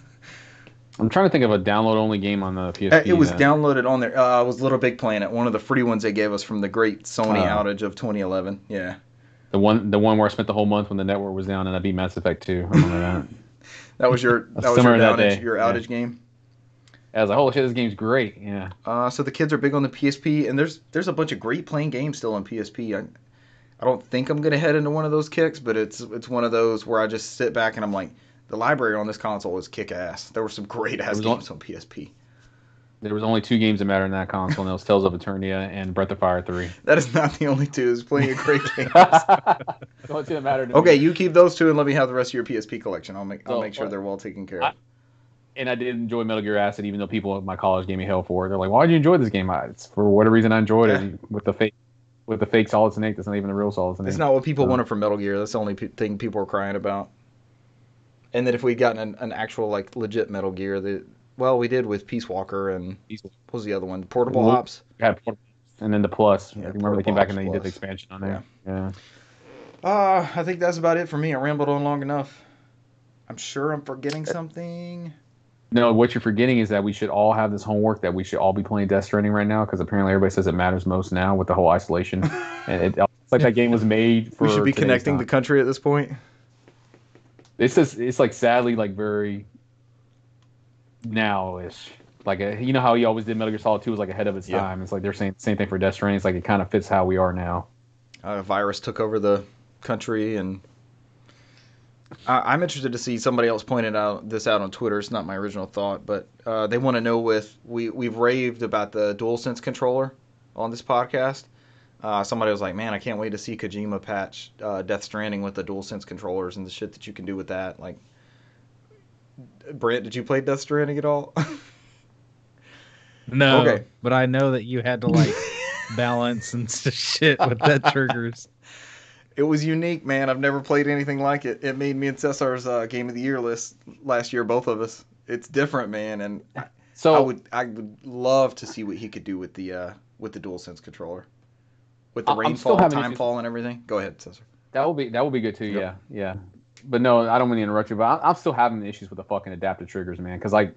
I'm trying to think of a download-only game on the PSP. It was downloaded on there. It was Little Big Planet, one of the free ones they gave us from the great Sony outage of 2011. Yeah. The one where I spent the whole month when the network was down and I beat Mass Effect 2. I remember that. That was your outage game? I was like, holy shit, this game's great. Yeah. So the kids are big on the PSP, and there's a bunch of great playing games still on PSP. I don't think I'm going to head into one of those kicks, but it's one of those where I just sit back and I'm like, the library on this console is kick-ass. There were some great-ass games on PSP. There was only 2 games that mattered in that console, and it was Tales of Eternia and Breath of Fire 3. That is not the only 2. There's plenty of great games. The only 2 that mattered. Okay, you keep those 2 and let me have the rest of your PSP collection. I'll make sure they're well taken care of. And I did enjoy Metal Gear Acid, even though people at my college gave me hell for it. They're like, why did you enjoy this game? It's for whatever reason I enjoyed it with the fake Solid Snake. That's not even the real Solid Snake. It's not what people wanted from Metal Gear. That's the only thing people were crying about. And then if we'd gotten an actual like legit Metal Gear, we did with Peace Walker and what was the other one? Portable Ops. Yeah, and then the Plus. Yeah, remember they came back and they did the expansion on there. Yeah. I think that's about it for me. I rambled on long enough. I'm sure I'm forgetting something. No, what you're forgetting is that we should all have this homework that we should all be playing Death Stranding right now because apparently everybody says it matters most now with the whole isolation. And it's like that game was made for. We should be connecting the country at this point. it's like sadly like very now-ish. Like you know how he always did Metal Gear Solid 2 was like ahead of its time. It's like they're saying the same thing for Death Stranding. It's like it kind of fits how we are now. A virus took over the country, and I'm interested to see somebody else pointed this out on Twitter. It's not my original thought, but they want to know we've raved about the DualSense controller on this podcast. Somebody was like, man, I can't wait to see Kojima patch Death Stranding with the DualSense controllers and the shit that you can do with that. Like, Brent, did you play Death Stranding at all? No, okay. But I know that you had to like balance and shit with that triggers. It was unique, man. I've never played anything like it. It made me and Cesar's Game of the Year list last year, both of us. It's different, man, and so I would love to see what he could do with the DualSense controller, with the rainfall, timefall, and everything. Go ahead, Cesar. That will be good too. Yep. Yeah. But no, I don't want to interrupt you. But I'm still having issues with the fucking adaptive triggers, man. Because like,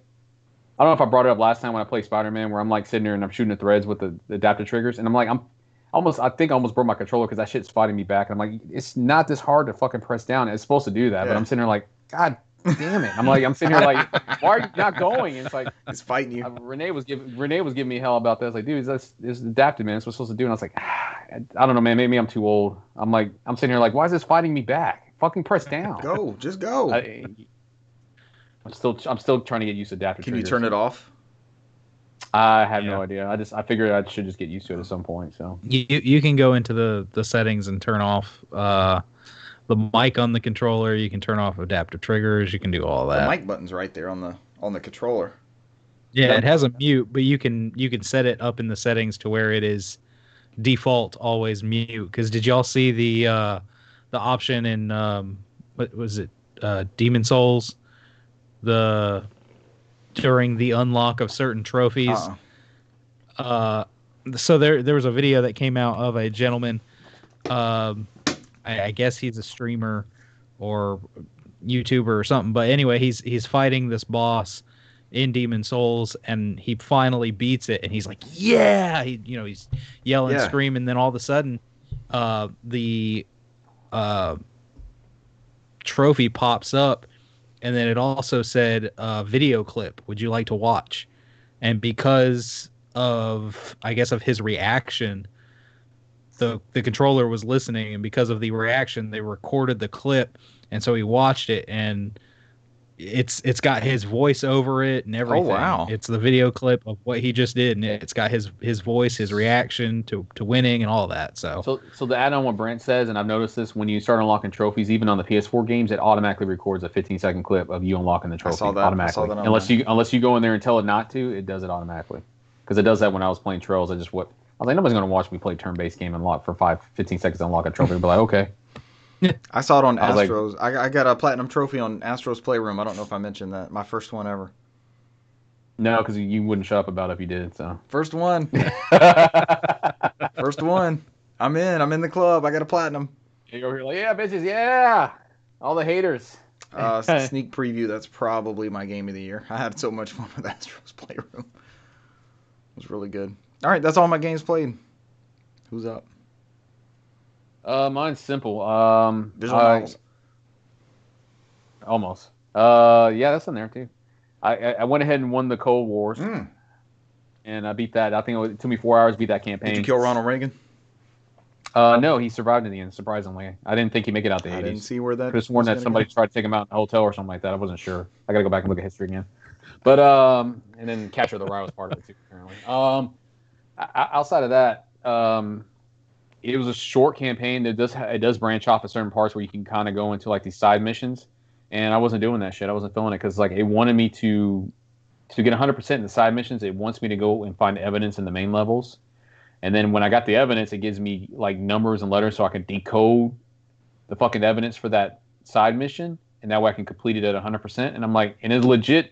I don't know if I brought it up last time when I played Spider-Man, where I'm like sitting there and I'm shooting the threads with the adaptive triggers, and I'm like, I think I almost broke my controller because that shit's fighting me back. And I'm like, it's not this hard to fucking press down. It's supposed to do that, but I'm sitting there like, God damn it! I'm sitting here like, why are you not going? And it's like it's fighting you. Renee was giving me hell about that. I was like, dude, this adaptive, man. It's what it's supposed to do. And I was like, I don't know, man. Maybe I'm too old. I'm sitting here like, why is this fighting me back? Fucking press down. Just go. I'm still trying to get used to adaptive triggers. Can you turn it off? I have no idea. I figured I should just get used to it at some point. So you can go into the settings and turn off the mic on the controller. You can turn off adaptive triggers. You can do all that. The mic button's right there on the controller. Yeah, it has a mute, but you can set it up in the settings to where it is default always mute. Because did y'all see the option in what was it, Demon Souls, during the unlock of certain trophies? So there was a video that came out of a gentleman, I guess he's a streamer or YouTuber or something, but anyway, he's fighting this boss in Demon Souls, and he finally beats it, and he's like, yeah, he's yelling, screaming, then all of a sudden the trophy pops up, and then it also said video clip, would you like to watch? And because of, I guess, of his reaction, the controller was listening, and because of the reaction, they recorded the clip, and so he watched it, and it's got his voice over it and everything. Oh, wow. It's the video clip of what he just did, and it's got his voice, his reaction to winning and all that. So to add on what Brent says, and I've noticed this, when you start unlocking trophies, even on the PS4 games, it automatically records a 15-second clip of you unlocking the trophy. I saw that. Automatically. Unless you go in there and tell it not to, it does it automatically. Because it does that when I was playing Trails. I was like, nobody's going to watch me play turn-based game and unlock for 15 seconds to unlock a trophy. But like, okay. I saw it on Astros. I got a platinum trophy on Astros Playroom. I don't know if I mentioned that. My first one ever. No, because you wouldn't shut up about it if you did. So first one. First one. I'm in the club. I got a platinum. You go here like, yeah, bitches, yeah. All the haters. Sneak preview. That's probably my game of the year. I had so much fun with Astros Playroom. It was really good. All right, that's all my games played. Who's up? Mine's simple. Visual novels. Almost. Yeah, that's in there too. I went ahead and won the Cold Wars, and I beat that. I think it took me 4 hours to beat that campaign. Did you kill Ronald Reagan? No, he survived in the end. Surprisingly, I didn't think he'd make it out the 80s. I didn't see where that. Could have sworn that somebody tried to take him out in a hotel or something like that. I wasn't sure. I gotta go back and look at history again. But and then Catcher the Rye was part of it too. Apparently. Outside of that, it was a short campaign. It does branch off at certain parts where you can kind of go into like these side missions, and I wasn't doing that shit. I wasn't feeling it because like it wanted me to get 100% in the side missions. It wants me to go and find evidence in the main levels, and then when I got the evidence, it gives me like numbers and letters so I can decode the fucking evidence for that side mission, and that way I can complete it at 100%. And I'm like, and it's legit.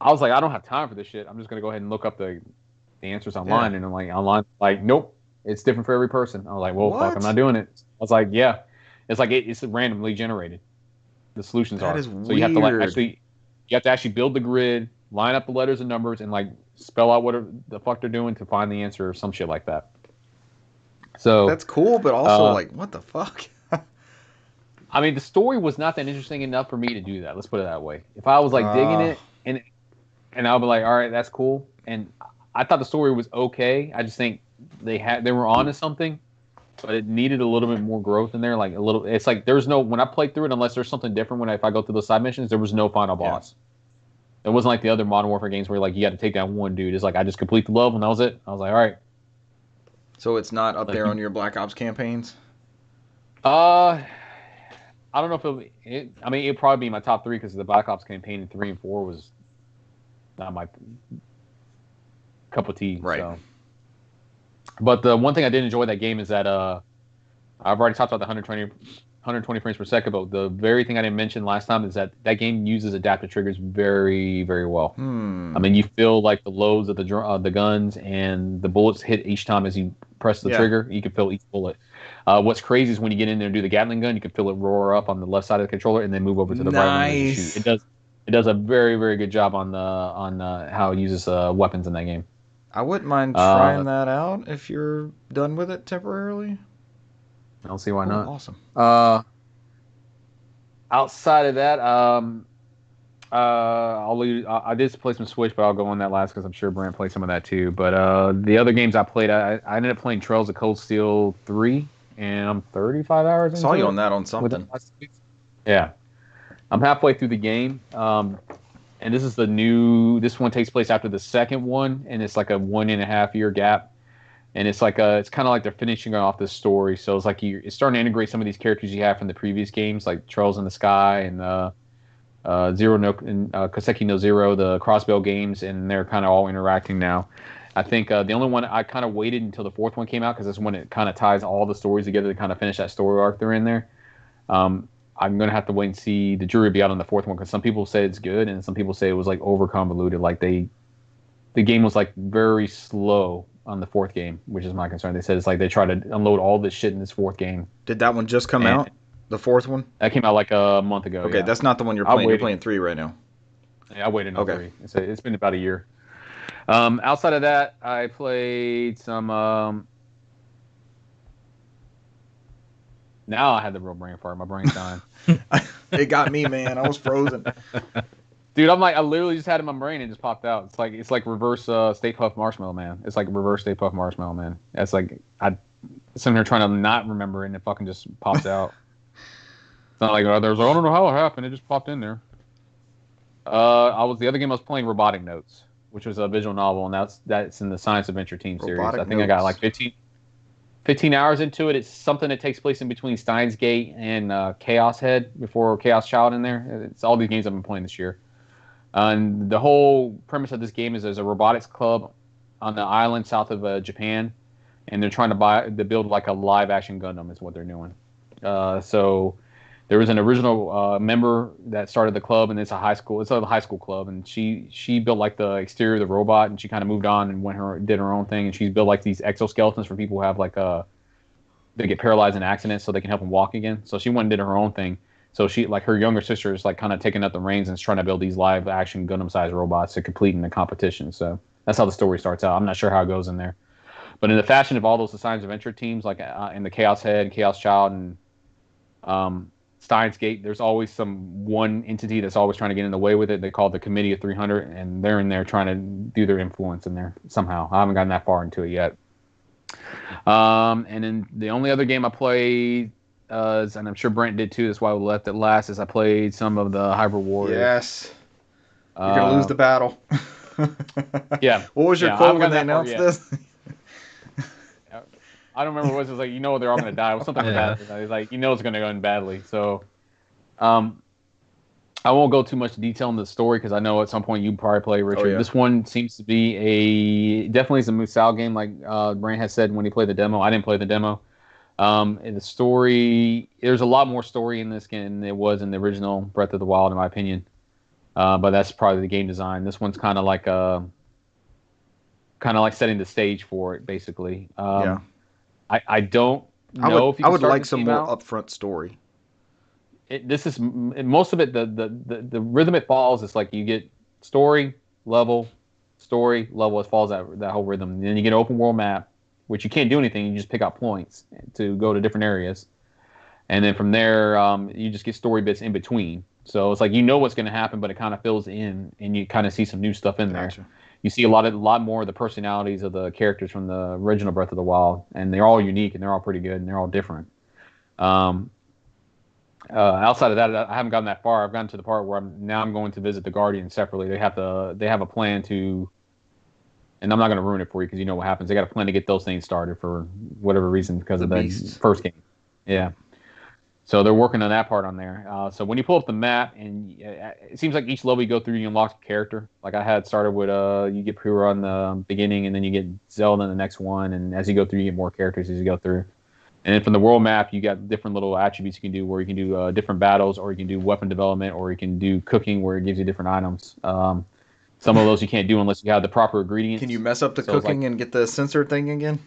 I was like, I don't have time for this shit. I'm just gonna go ahead and look up the answers online, and I'm like, online, like, nope. It's different for every person. I was like, well, fuck, I'm not doing it. I was like, yeah. It's like it's randomly generated. The solutions are. That is so weird. you have to actually build the grid, line up the letters and numbers, and like spell out what the fuck they're doing to find the answer or some shit like that. So that's cool, but also like, what the fuck? I mean, the story was not that interesting enough for me to do that. Let's put it that way. If I was like digging it, and I'll be like, all right, that's cool. And I thought the story was okay. I just think they were onto something, but it needed a little bit more growth in there. Like a little, it's like there's no when I played through it, unless there's something different. If I go through the side missions, there was no final boss. It wasn't like the other Modern Warfare games where like you got to take down one dude. It's like I just complete the level and that was it. I was like, all right. So it's not up there on your Black Ops campaigns? I don't know if I mean, it'd probably be my top 3 because the Black Ops campaign in 3 and 4 was not my cup of tea. Right. So. But the one thing I did enjoy that game is that I've already talked about the 120 frames per second, but the very thing I didn't mention last time is that game uses adaptive triggers very, very well. I mean, you feel like the loads of the guns and the bullets hit each time as you press the trigger. You can feel each bullet. What's crazy is when you get in there and do the Gatling gun, you can feel it roar up on the left side of the controller and then move over to the right one and shoot. It does a very, very good job on how it uses weapons in that game. I wouldn't mind trying that out if you're done with it temporarily. I don't see why not. Awesome. Outside of that, I did play some Switch, but I'll go on that last because I'm sure Brent played some of that too. But the other games I played, I ended up playing Trails of Cold Steel 3, and I'm 35 hours into it. Saw you on that on something. Yeah. I'm halfway through the game. And this one takes place after the second one, and it's like a 1.5 year gap. And it's like it's kind of like they're finishing off this story. So it's like it's starting to integrate some of these characters you have from the previous games, like Trails in the Sky and Koseki no Zero, the Crossbell games, and they're kind of all interacting now. I think the only one I kind of waited until the fourth one came out because that's when it kind of ties all the stories together to kind of finish that story arc they're in there. I'm going to have to wait and see. The jury be out on the fourth one because some people say it's good and some people say it was like over convoluted. Like the game was like very slow on the fourth game, which is my concern. They said it's like they try to unload all this shit in this fourth game. Did that one just come out? The fourth one? That came out like a month ago. Okay, that's not the one you're playing. You're playing 3 right now. Yeah, I waited on 3. It's been about a year. Outside of that, I played some. Now I had the real brain fart. My brain's dying. It got me, man. I was frozen. Dude, I literally just had it in my brain and it just popped out. It's like reverse Stay Puft Marshmallow Man. It's like reverse Stay Puft Marshmallow Man. It's like I'm sitting here trying to not remember it and it fucking just pops out. It's not like there's I don't know how it happened. It just popped in there. The other game I was playing Robotic Notes, which was a visual novel, and that's in the Science Adventure Team series. I think I got like 15 hours into it. It's something that takes place in between Steins Gate and Chaos Head before Chaos Child in there. It's all these games I've been playing this year. And the whole premise of this game is there's a robotics club on the island south of Japan, and they're trying to build like a live action Gundam is what they're doing. So there was an original member that started the club, and it's a high school club, and she built like the exterior of the robot, and she kind of moved on and did her own thing, and she's built like these exoskeletons for people who have like they get paralyzed in accidents so they can help them walk again. So she went and did her own thing. So she, like her younger sister, is like kind of taking up the reins and is trying to build these live action Gundam-sized robots to compete in the competition. So that's how the story starts out. I'm not sure how it goes in there, but in the fashion of all those Science Adventure teams, like in the Chaos Head, Chaos Child, and Steins Gate, there's always one entity that's always trying to get in the way with it. They call it the Committee of 300, and they're in there trying to do their influence in there somehow. I haven't gotten that far into it yet. And then the only other game I played, and I'm sure Brent did too, that's why we left it last, is I played some of the Hybrid Warriors. Yes. You're going to lose the battle. Yeah. What was your quote when they announced this? I don't remember what it was. It was like, they're all going to die. It was something bad. It was like, it's going to go in badly. So I won't go too much detail in the story because I know at some point you probably play, Richard. Oh, yeah. This one seems to be definitely is a Musou game, like Brant has said when he played the demo. I didn't play the demo. In the story, there's a lot more story in this game than there was in the original Breath of the Wild, in my opinion. But that's probably the game design. This one's kind of like setting the stage for it, basically. Yeah. I don't know if you can I would like some more upfront story. This is most of it. The rhythm it follows is like you get story level. It follows that whole rhythm. And then you get an open world map, which you can't do anything. You just pick out points to go to different areas. And then from there, you just get story bits in between. So it's like you know what's going to happen, but it kind of fills in, and you kind of see some new stuff in there. Gotcha. You see a lot more of the personalities of the characters from the original Breath of the Wild, and they're all unique and they're all pretty good and they're all different. Outside of that, I haven't gotten that far. I've gotten to the part where I'm going to visit the Guardians separately. They have a plan to, and I'm not going to ruin it for you because you know what happens. They got a plan to get those things started for whatever reason because of the first game. Yeah. So they're working on that part on there. So when you pull up the map, and it seems like each level you go through, you unlock a character. Like I had started with, you get Pura on the beginning, and then you get Zelda in the next one. And as you go through, you get more characters as you go through. And then from the world map, you got different little attributes you can do, where you can do different battles, or you can do weapon development, or you can do cooking, where it gives you different items. Some of those you can't do unless you have the proper ingredients. Can you mess up the cooking and get the sensor thing again?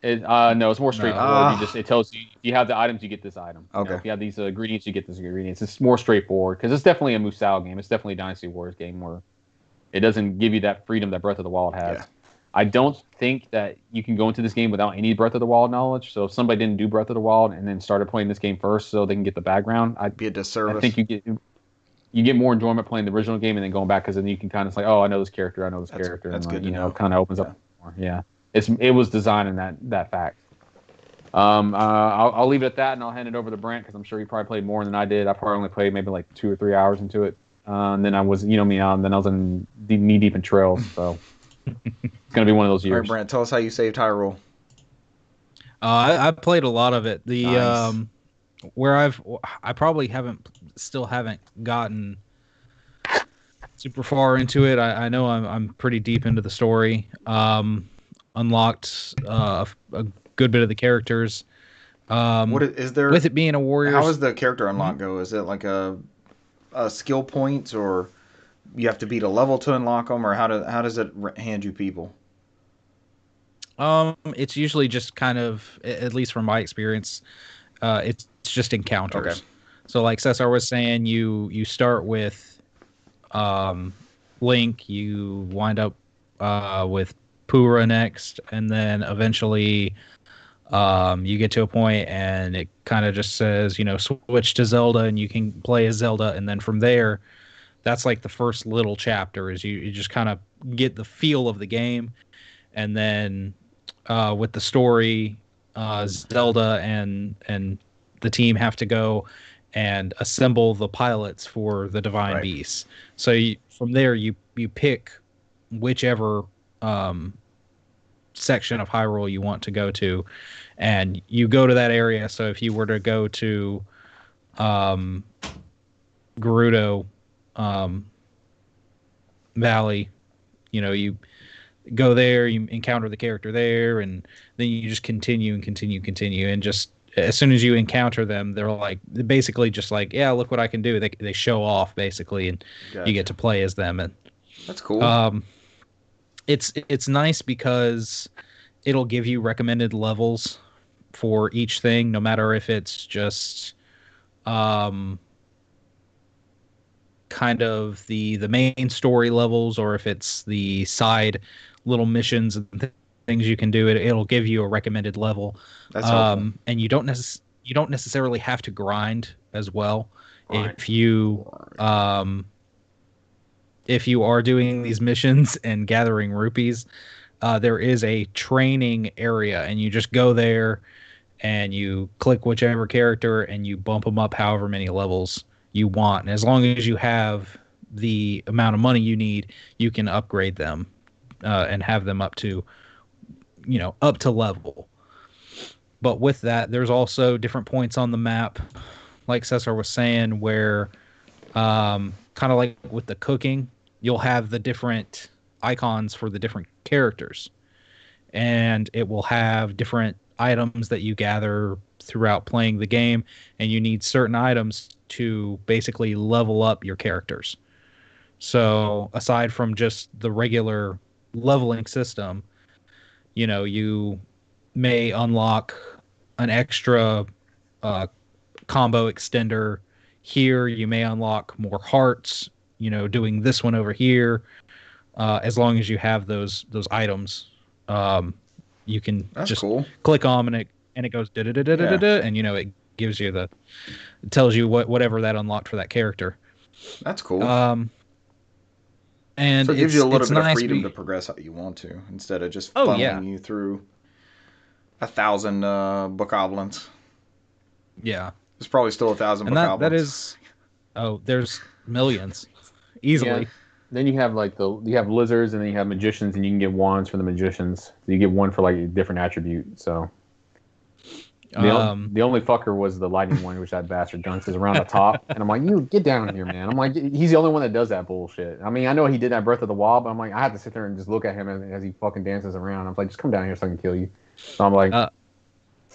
No, it's more straightforward. No. It tells you if you have the items, you get this item. Okay. You know, if you have these ingredients, you get these ingredients. It's more straightforward because it's definitely a Musou game. It's definitely a Dynasty Warriors game where it doesn't give you that freedom that Breath of the Wild has. Yeah. I don't think that you can go into this game without any Breath of the Wild knowledge. So if somebody didn't do Breath of the Wild and then started playing this game first so they can get the background, I'd be a disservice. I think you get more enjoyment playing the original game and then going back because then you can kind of say, oh, I know this character, character. That's and good to know. It kind of opens up more. Yeah. It was designed in that fact. I'll leave it at that, and I'll hand it over to Brent because I'm sure he probably played more than I did. I probably only played maybe like 2 or 3 hours into it, and then I was, then I was knee deep in trails. So it's gonna be one of those years. All right, Brent, tell us how you saved Hyrule. I played a lot of it. Nice. Where I probably haven't gotten super far into it. I know I'm pretty deep into the story. Unlocked a good bit of the characters. What is there with it being a warrior? How does the character unlock go? Is it like a skill points, or you have to beat a level to unlock them, or how does it hand you people? It's usually just kind of, at least from my experience, it's just encounters. Okay. So like Cesar was saying, you start with Link, you wind up with Pura next, and then eventually you get to a point and it kind of just says, switch to Zelda, and you can play as Zelda, and then from there, that's like the first little chapter is you just kind of get the feel of the game, and then with the story, Zelda and the team have to go and assemble the pilots for the Divine Beasts. So from there, you pick whichever section of Hyrule you want to go to, and you go to that area. So if you were to go to Gerudo Valley, you go there, you encounter the character there, and then you just continue, and just as soon as you encounter them, they're basically just like, yeah, look what I can do. They show off basically, and you get to play as them, and that's cool. It's nice because it'll give you recommended levels for each thing, no matter if it's just kind of the main story levels, or if it's the side little missions and things you can do. It'll give you a recommended level. That's helpful. And you don't necessarily have to grind as well. If you are doing these missions and gathering rupees, there is a training area, and you just go there and you click whichever character and you bump them up however many levels you want. And as long as you have the amount of money you need, you can upgrade them and have them up to level. But with that, there's also different points on the map, like Cesar was saying, where kind of like with the cooking, you'll have the different icons for the different characters, and it will have different items that you gather throughout playing the game, and you need certain items to basically level up your characters. So aside from just the regular leveling system, you may unlock an extra combo extender here. You may unlock more hearts, doing this one over here. As long as you have those items, you can click on, and it goes da da da da da da, and it gives you tells you whatever that unlocked for that character. That's cool. And so it gives you a little bit of nice freedom to progress how you want to, instead of just Oh, funneling yeah. you through 1,000 bokoblins. Yeah. There's probably still 1,000 And bokoblins. that is there's millions easily. Yeah. Then you have you have lizards, and then you have magicians, and you can get wands for the magicians. So you get one for like a different attribute. So the only fucker was the lightning one, which that bastard dunks is around the top, and I'm like, you get down here, man. I'm like, he's the only one that does that bullshit. I mean, I know he did that Breath of the Wild, but I'm like, I have to sit there and just look at him as he fucking dances around. I'm like, just come down here so I can kill you. So I'm like,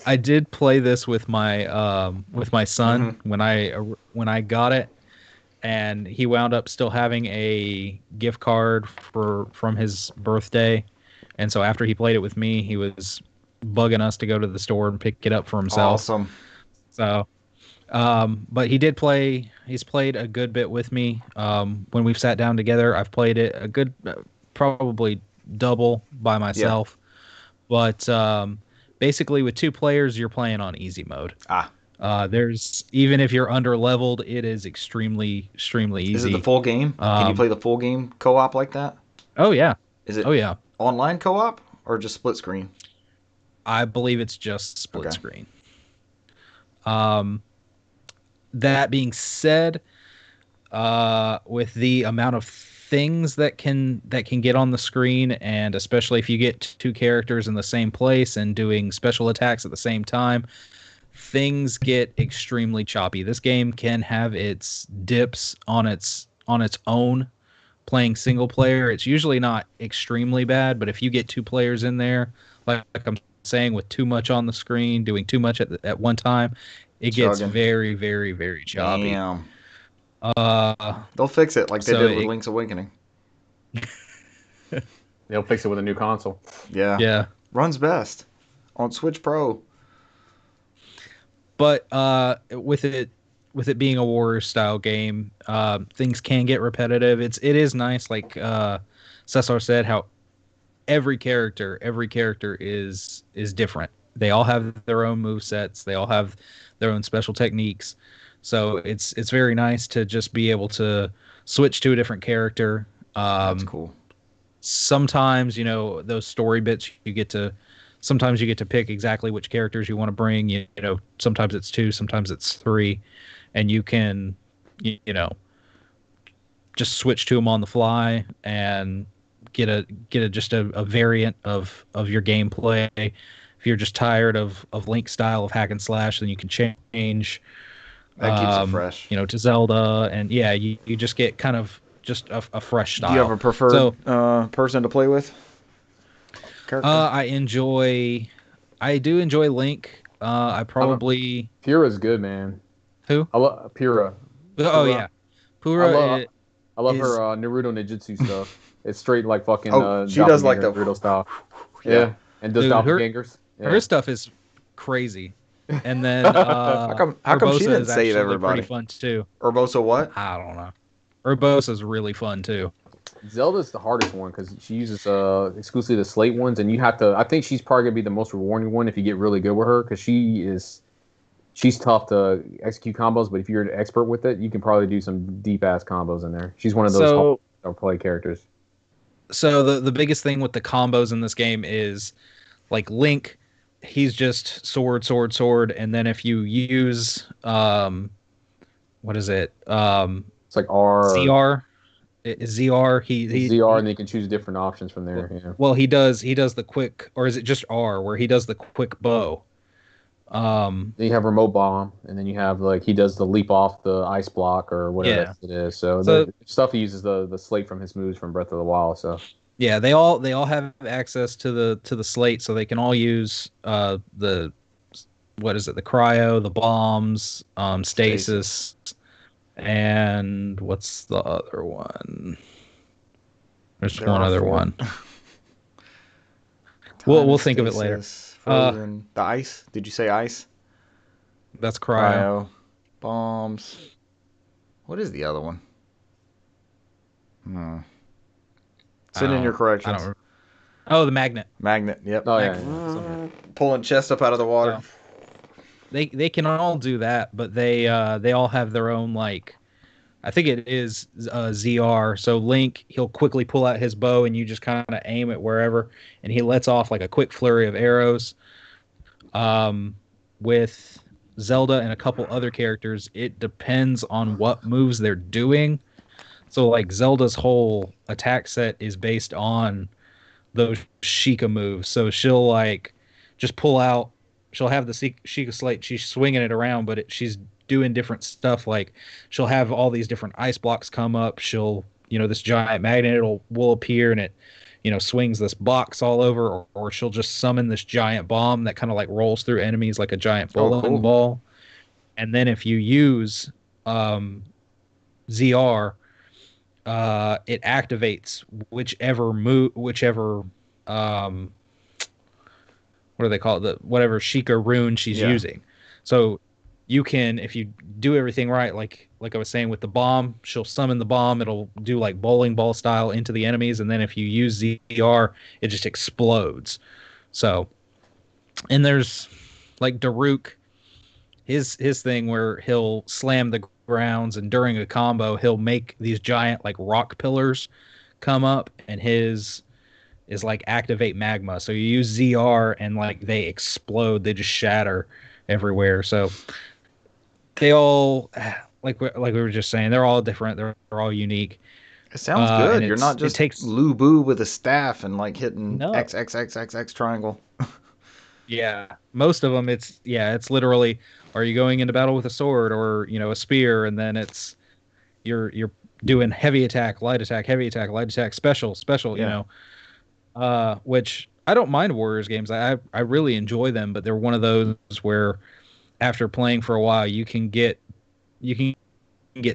I did play this with my son when I got it, and he wound up still having a gift card from his birthday, and so after he played it with me, he was bugging us to go to the store and pick it up for himself. Awesome. So, but he did play. He's played a good bit with me. When we've sat down together, I've played it a good, probably double by myself. Yeah. But basically, with 2 players, you're playing on easy mode. There's even if you're under leveled, it is extremely easy. Is it the full game? Can you play the full game co-op like that? Oh yeah. Is it? Oh yeah. Online co-op or just split screen? I believe it's just split screen. That being said, with the amount of things that can get on the screen, and especially if you get 2 characters in the same place and doing special attacks at the same time, things get extremely choppy. This game can have its dips on its own. Playing single player, it's usually not extremely bad, but if you get 2 players in there, like I'm saying, with too much on the screen, doing too much at one time, it gets very, very, very choppy. Damn. They'll fix it like they did with Link's Awakening. They'll fix it with a new console. Yeah. Runs best on Switch Pro. But with it being a warrior style game, things can get repetitive. It is nice, like Cesar said, how every character is different. They all have their own movesets. They all have their own special techniques. So it's very nice to just be able to switch to a different character. That's cool. Sometimes, those story bits sometimes you get to pick exactly which characters you want to bring. Sometimes it's 2, sometimes it's 3, and you can, just switch to them on the fly and get a variant of your gameplay. If you're just tired of Link's style of hack and slash, then you can change. That keeps it fresh. To Zelda, and you just get kind of just a fresh style. Do you have a preferred person to play with? Character? I do enjoy Link. I probably Pura's good, man. Who? I love Pura. Oh yeah, Pura. I love her Naruto ninjutsu stuff. It's straight like fucking. She does like the Naruto style. Yeah, and does doppelgangers. Her stuff is crazy. And then how come she didn't save everybody? Pretty fun too. Urbosa what? I don't know. Urbosa's really fun too. Zelda's the hardest one because she uses exclusively the slate ones, and you have to. I think she's probably gonna be the most rewarding one if you get really good with her, because she's tough to execute combos. But if you're an expert with it, you can probably do some deep ass combos in there. She's one of those hard play characters. So the biggest thing with the combos in this game is, like Link, he's just sword, and then if you use what is it? It's like R. ZR. ZR. He ZR, and you can choose different options from there. Yeah. Well, he does the quick, or is it just R, where he does the quick bow? Then you have remote bomb, and then you have he does the leap off the ice block or whatever it is. So the stuff he uses the slate from his moves from Breath of the Wild. So yeah, they all have access to the slate, so they can all use the cryo, the bombs, stasis. And what's the other one? There's one other one. We'll think of it later. The ice? Did you say ice? That's cryo. Bombs. What is the other one? Send in your corrections. Oh, the magnet. Magnet. Yep. Oh yeah. Pulling chest up out of the water. they can all do that, but they all have their own, like, I think it is ZR. So Link, he'll quickly pull out his bow and you just kind of aim it wherever, and he lets off like a quick flurry of arrows. With Zelda and a couple other characters, it depends on what moves they're doing. So like Zelda's whole attack set is based on those Sheikah moves. So she'll like just pull out. She'll have the Sheikah slate. She's swinging it around, but she's doing different stuff. Like she'll have all these different ice blocks come up. She'll, this giant magnet will appear and it, swings this box all over, or she'll just summon this giant bomb that kind of like rolls through enemies like a giant bowling ball. And then if you use ZR, it activates whichever what do they call it? Whatever Sheikah rune she's using. So you can, if you do everything right, like I was saying with the bomb, she'll summon the bomb. It'll do like bowling ball style into the enemies, and then if you use ZR, it just explodes. So, and there's like Daruk, his thing where he'll slam the grounds, and during a combo, he'll make these giant like rock pillars come up, and his is like activate magma. So you use ZR, and like they explode, they just shatter everywhere. So they all, like we were just saying, they're all different. They're all unique. It sounds good. You're not just Lu Bu with a staff and like hitting X triangle. Yeah, most of them it's literally, are you going into battle with a sword or a spear, and then it's you're doing heavy attack, light attack, heavy attack, light attack, special, which I don't mind Warriors games. I really enjoy them, but they're one of those where after playing for a while you can get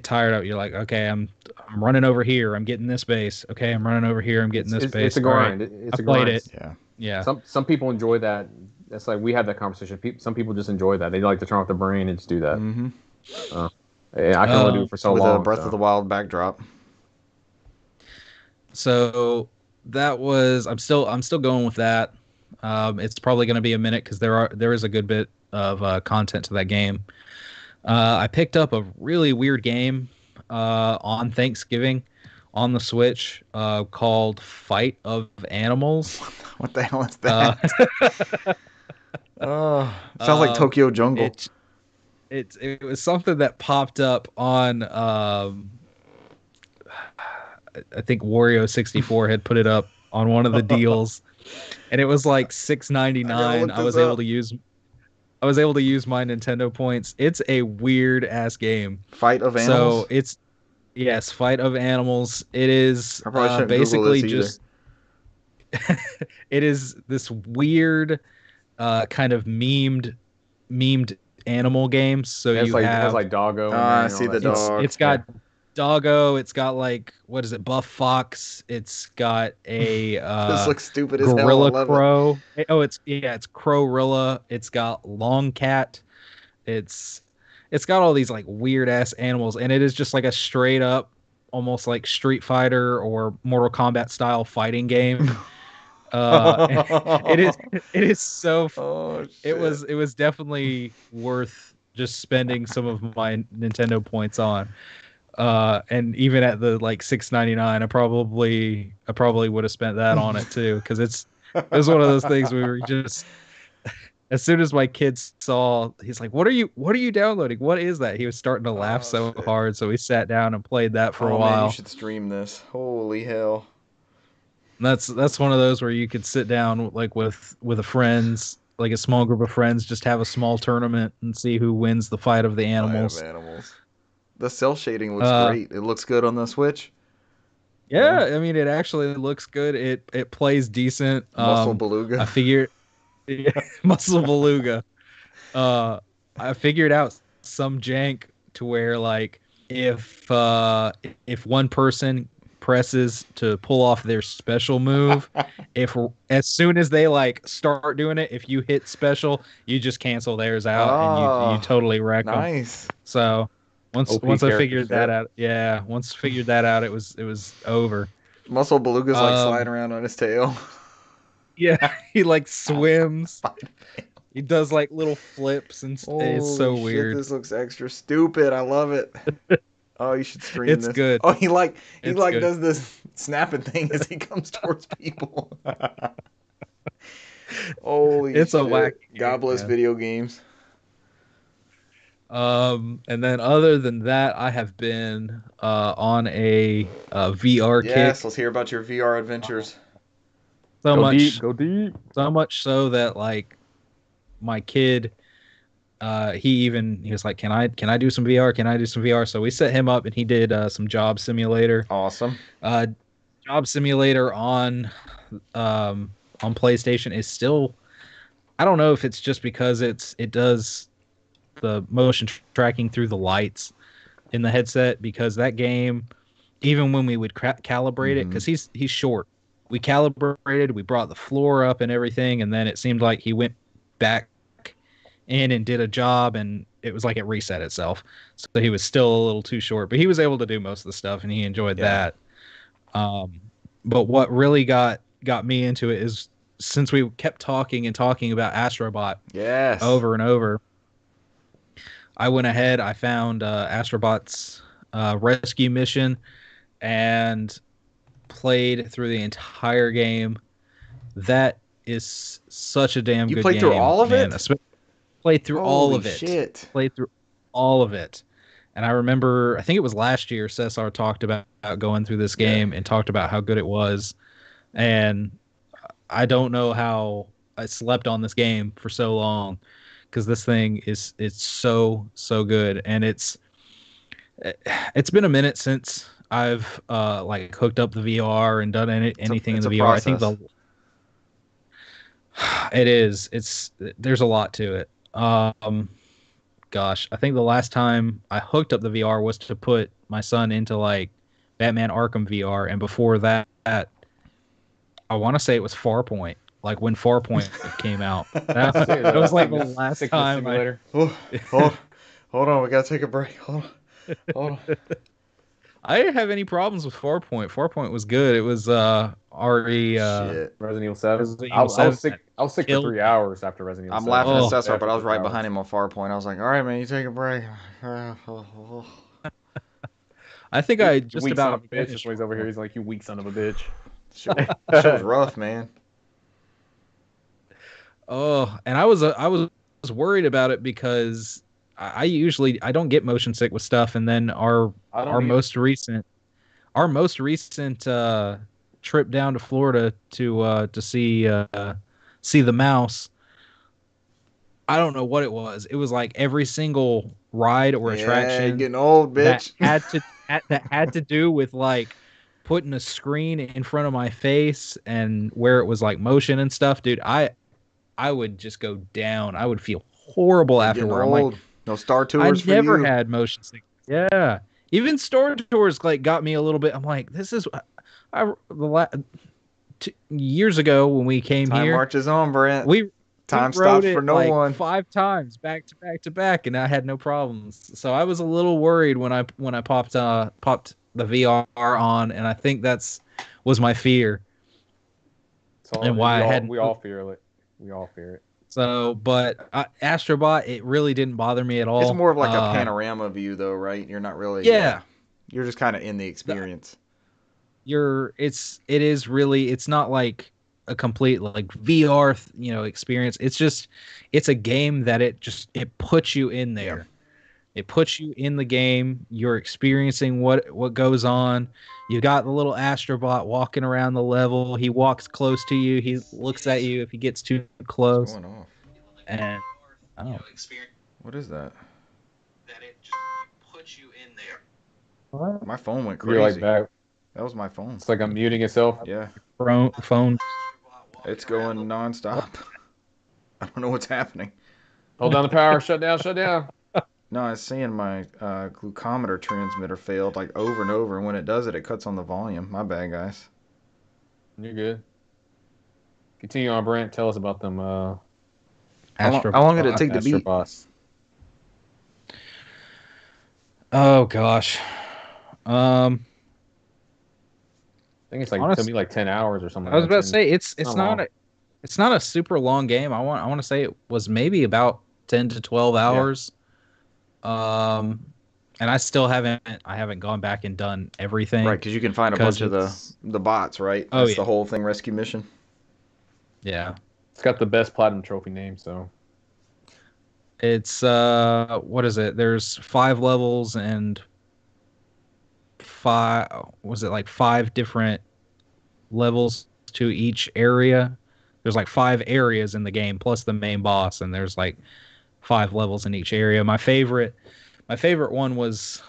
tired of it. You're like, okay, I'm running over here, I'm getting this base. Okay, I'm running over here, I'm getting this base. It's a grind. Right. It's a played grind. it. Yeah. Some people enjoy that. That's like we had that conversation. Some people just enjoy that. They like to turn off their brain and just do that. Mm-hmm. I can only do it for so long. With a Breath of the Wild backdrop. So that was. I'm still going with that. It's probably going to be a minute because there is a good bit of content to that game. I picked up a really weird game on Thanksgiving on the Switch called Fight of Animals. What the hell is that? Sounds like Tokyo Jungle. It was something that popped up on I think Wario64 had put it up on one of the deals, and it was like $6.99. I was able to use my Nintendo points. It's a weird ass game. Fight of Animals. So Fight of Animals. It is basically just it is this weird kind of memed animal games. So it has like Doggo. I see the dog. It's got Doggo. It's got like, what is it? Buff Fox. It's got a this looks stupid as hell. Gorilla Crow. It's Crowrilla. It's got Long Cat. It's got all these like weird ass animals, and it is just like a straight up, almost like Street Fighter or Mortal Kombat style fighting game. It is so. Oh, shit. It was definitely worth just spending some of my Nintendo points on. And even at the like $6.99, I probably would have spent that on it too, because it was one of those things we were just. As soon as my kids saw, he's like, "What are you downloading? What is that?" He was starting to laugh hard, so we sat down and played that for a while. Man, you should stream this. Holy hell! And that's one of those where you could sit down like with a friends, like a small group of friends, just have a small tournament and see who wins the Fight of the Animals. Fight of Animals. The cell shading looks great. It looks good on the Switch. Yeah, I mean, it actually looks good. It plays decent. Muscle Beluga. I figured. Muscle Beluga. I figured out some jank to where like if one person presses to pull off their special move, as soon as they like start doing it, if you hit special, you just cancel theirs out and you totally wreck them. Nice. So once I figured that out, it was over. Muscle Beluga's like sliding around on his tail. Yeah, he like swims. He does like little flips and it's so Holy shit, weird. this looks extra stupid. I love it. Oh, you should stream It's this. good. Oh, he It's good. does this snapping thing as he comes towards people. Holy It's a shit. wacky God game, bless man. video games. And then other than that, I have been on a VR Yes, kick. let's hear about your VR adventures. So Go much, deep. Go deep. so much so that like my kid, he was like, "Can I do some VR? Can I do some VR?" So we set him up, and he did some Job Simulator. Awesome. Job Simulator on PlayStation is still. I don't know if it's just because it does the motion tracking through the lights in the headset, because that game, even when we would calibrate it, because he's short, we calibrated, we brought the floor up and everything, and then it seemed like he went back in and did a job, and it was like it reset itself. So he was still a little too short, but he was able to do most of the stuff, and he enjoyed that. But what really got me into it is, since we kept talking about Astrobot Yes. over and over, I went ahead, I found Astrobot's rescue mission and played through the entire game. That is such a damn You good played game. through all of man. it? Played through all Holy of it. shit. Played through all of it. And I remember, I think it was last year, Cesar talked about going through this game and talked about how good it was. And I don't know how I slept on this game for so long, because this thing it's so good. And it's been a minute since I've like hooked up the VR and done anything in the VR. I think there's a lot to it. Gosh, I think the last time I hooked up the VR was to put my son into like Batman Arkham VR, and before that, I want to say it was Farpoint. Like when Farpoint came out, that was like the last time. Hold on, we gotta take a break. Hold on. I didn't have any problems with Farpoint. Farpoint was good. It was already Shit. Resident Evil 7. Resident I Evil was 7 sick. I was sick for 3 hours after Resident Evil I'm 7. laughing at Oh. Cesar, but I was After right 3 behind hours. him on Farpoint. I was like, all right, man, you take a break. I think I You just weak son about of a bitch. That's why he's over here. He's like, you weak son of a bitch. Shit was rough, man. Oh, and I was worried about it because I usually don't get motion sick with stuff, and then our most recent trip down to Florida to see the mouse. I don't know what it was. It was like every single ride or attraction getting old, bitch. that had to do with like putting a screen in front of my face and where it was like motion and stuff, dude. I would just go down. I would feel horrible afterward. I'm like, no Star Tours for I never you. had motion sickness. Yeah, even Star Tours like got me a little bit. I'm like, this is years ago when we came Time here. marches on, Brent. Time rode stops for it no like one. 5 times back to back to back, and I had no problems. So I was a little worried when I popped the VR on, and I think was my fear. And why we all fear it. We all fear it. So, but Astrobot, it really didn't bother me at all. It's more of like a panorama view, though, right? You're not really. Yeah. You're just kind of in the experience. It's not like a complete like VR, experience. It's a game that it puts you in there. Yeah. It puts you in the game. You're experiencing what goes on. You got the little Astrobot walking around the level. He walks close to you. He looks at you if he gets too close. What's going off? And what is that? That it just puts you in there. What? My phone went crazy. You're like back. That was my phone. It's like I'm muting itself. Yeah. Phone. It's going nonstop. I don't know what's happening. Hold down the power. Shut down. No, I was seeing my glucometer transmitter failed like over and over, and when it does it, it cuts on the volume. My bad, guys. You're good. Continue on, Brent. Tell us about them. How long did it take to beat? Astrobots. Oh gosh. I think it's like honestly, it took me like 10 hours or something. I was about to say it's not It's not a super long game. I want to say it was maybe about 10 to 12 Yeah. hours. And I haven't gone back and done everything Right, because you can find a because bunch of it's the bots, right? oh That's yeah, the whole thing, rescue mission. yeah. It's got the best platinum trophy name, so It's what is it? There's 5 levels and five was it like 5 different levels to each area? There's like 5 areas in the game plus the main boss, and there's like 5 levels in each area. My favorite one was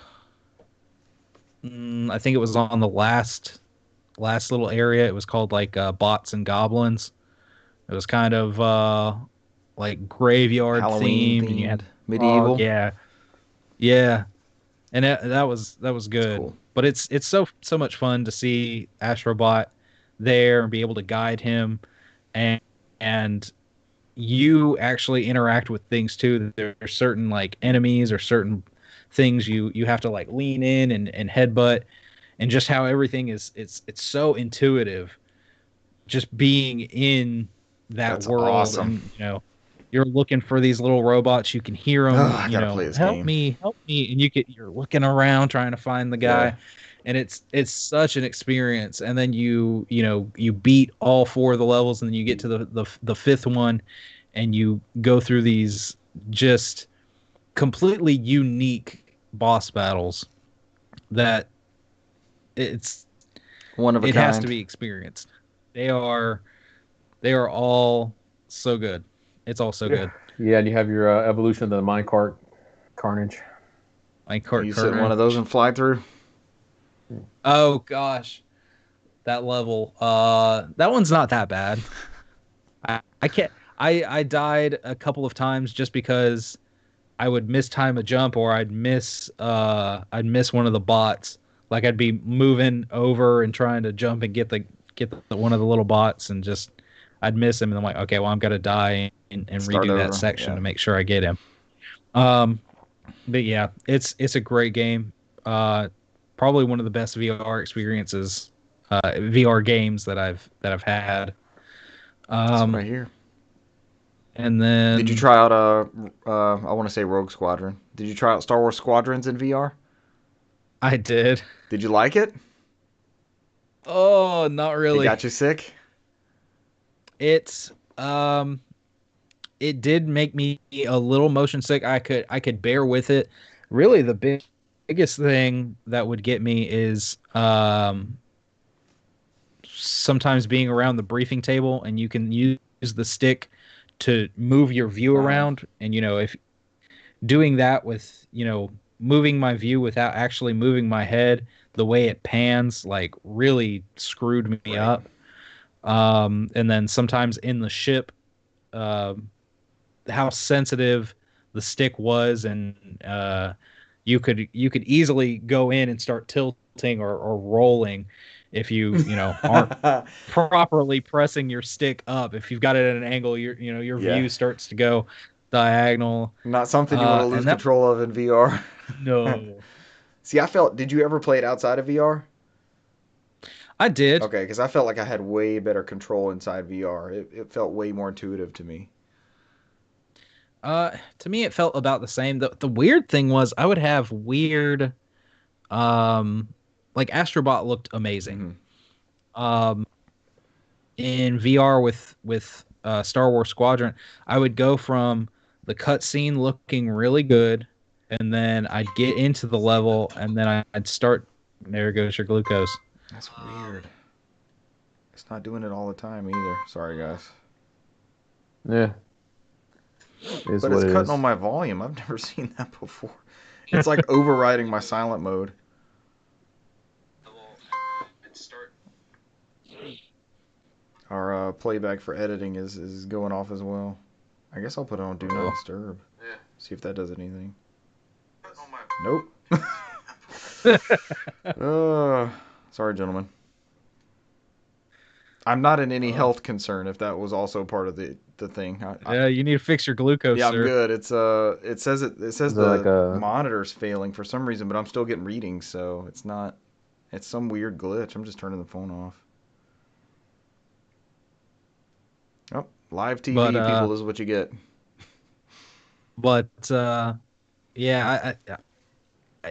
I think it was on the last little area. It was called like bots and goblins. It was kind of like graveyard Halloween themed, and you themed, had medieval. yeah, yeah, and that was That's good. cool. But it's so much fun to see Astrobot there and be able to guide him, and and you actually interact with things too. There are certain like enemies or certain things you have to like lean in and headbutt, and just how everything is it's so intuitive just being in that That's world. awesome. And you're looking for these little robots, you can hear Oh, them, I gotta play this help game. me, help me, and you're looking around trying to find the Yeah, guy. And it's such an experience. And then you beat all 4 of the levels, and then you get to the fifth one, and you go through these just completely unique boss battles that it's one of a it has to kind. be experienced. They are they are all so good. It's all so yeah, good. yeah. And you have your evolution of the minecart carnage. Like Can Kurt you sit in one of those Courage. and fly through? Oh gosh, that level. That one's not that bad. I can't. I died a couple of times just because I would mistime a jump, or I'd miss one of the bots. Like I'd be moving over and trying to jump and get the one of the little bots, and just I'd miss him, and I'm like, okay, well I'm gonna die and Start redo that over. section Yeah, to make sure I get him. Um, but yeah, it's a great game. Uh, Probably one of the best VR experiences, VR games that I've had. that's what I Um, hear. and Did you then try out I want to say Rogue Squadron. Did you try out Star Wars Squadrons in VR? I did. Did you like it? Oh, not It really. got you sick? It's it did make me a little motion sick. I could bear with it. Really, the biggest thing that would get me is sometimes being around the briefing table, and you can use the stick to move your view Uh, around. And if doing that with moving my view without actually moving my head, the way it pans like really screwed me right. up. And then sometimes in the ship, um how sensitive the stick was, and you could easily go in and start tilting or rolling if you aren't properly pressing your stick up. If you've got it at an angle, your Yeah. view starts to go diagonal. Not something you want to lose And that control of in VR. no, See, did you ever play it outside of VR? I did. Okay, because I felt like I had way better control inside VR. It felt way more intuitive to me. To me, it felt about the same. The weird thing was I would have weird, um, like Astrobot looked amazing. Hmm. Um, in VR with Star Wars Squadron, I would go from the cutscene looking really good, and then I'd get into the level, and then I'd start. There goes your glucose. That's weird. It's not doing it all the time either. Sorry, guys. Yeah, is But what it's it cutting on is. my volume. I've never seen that before. It's like overriding my silent mode. Our playback for editing is going off as well. I guess I'll put it on Do Not Oh. Disturb. Yeah. See if that does anything. Nope. uh, sorry, gentlemen. I'm not in any Uh, health concern if that was also part of the thing. yeah, you need to fix your glucose, Yeah, I'm sir. good. It says Is it like the a monitor's failing for some reason, but I'm still getting readings, so it's not. It's some weird glitch. I'm just turning the phone off. Oh, live TV, But people, this is what you get. but yeah,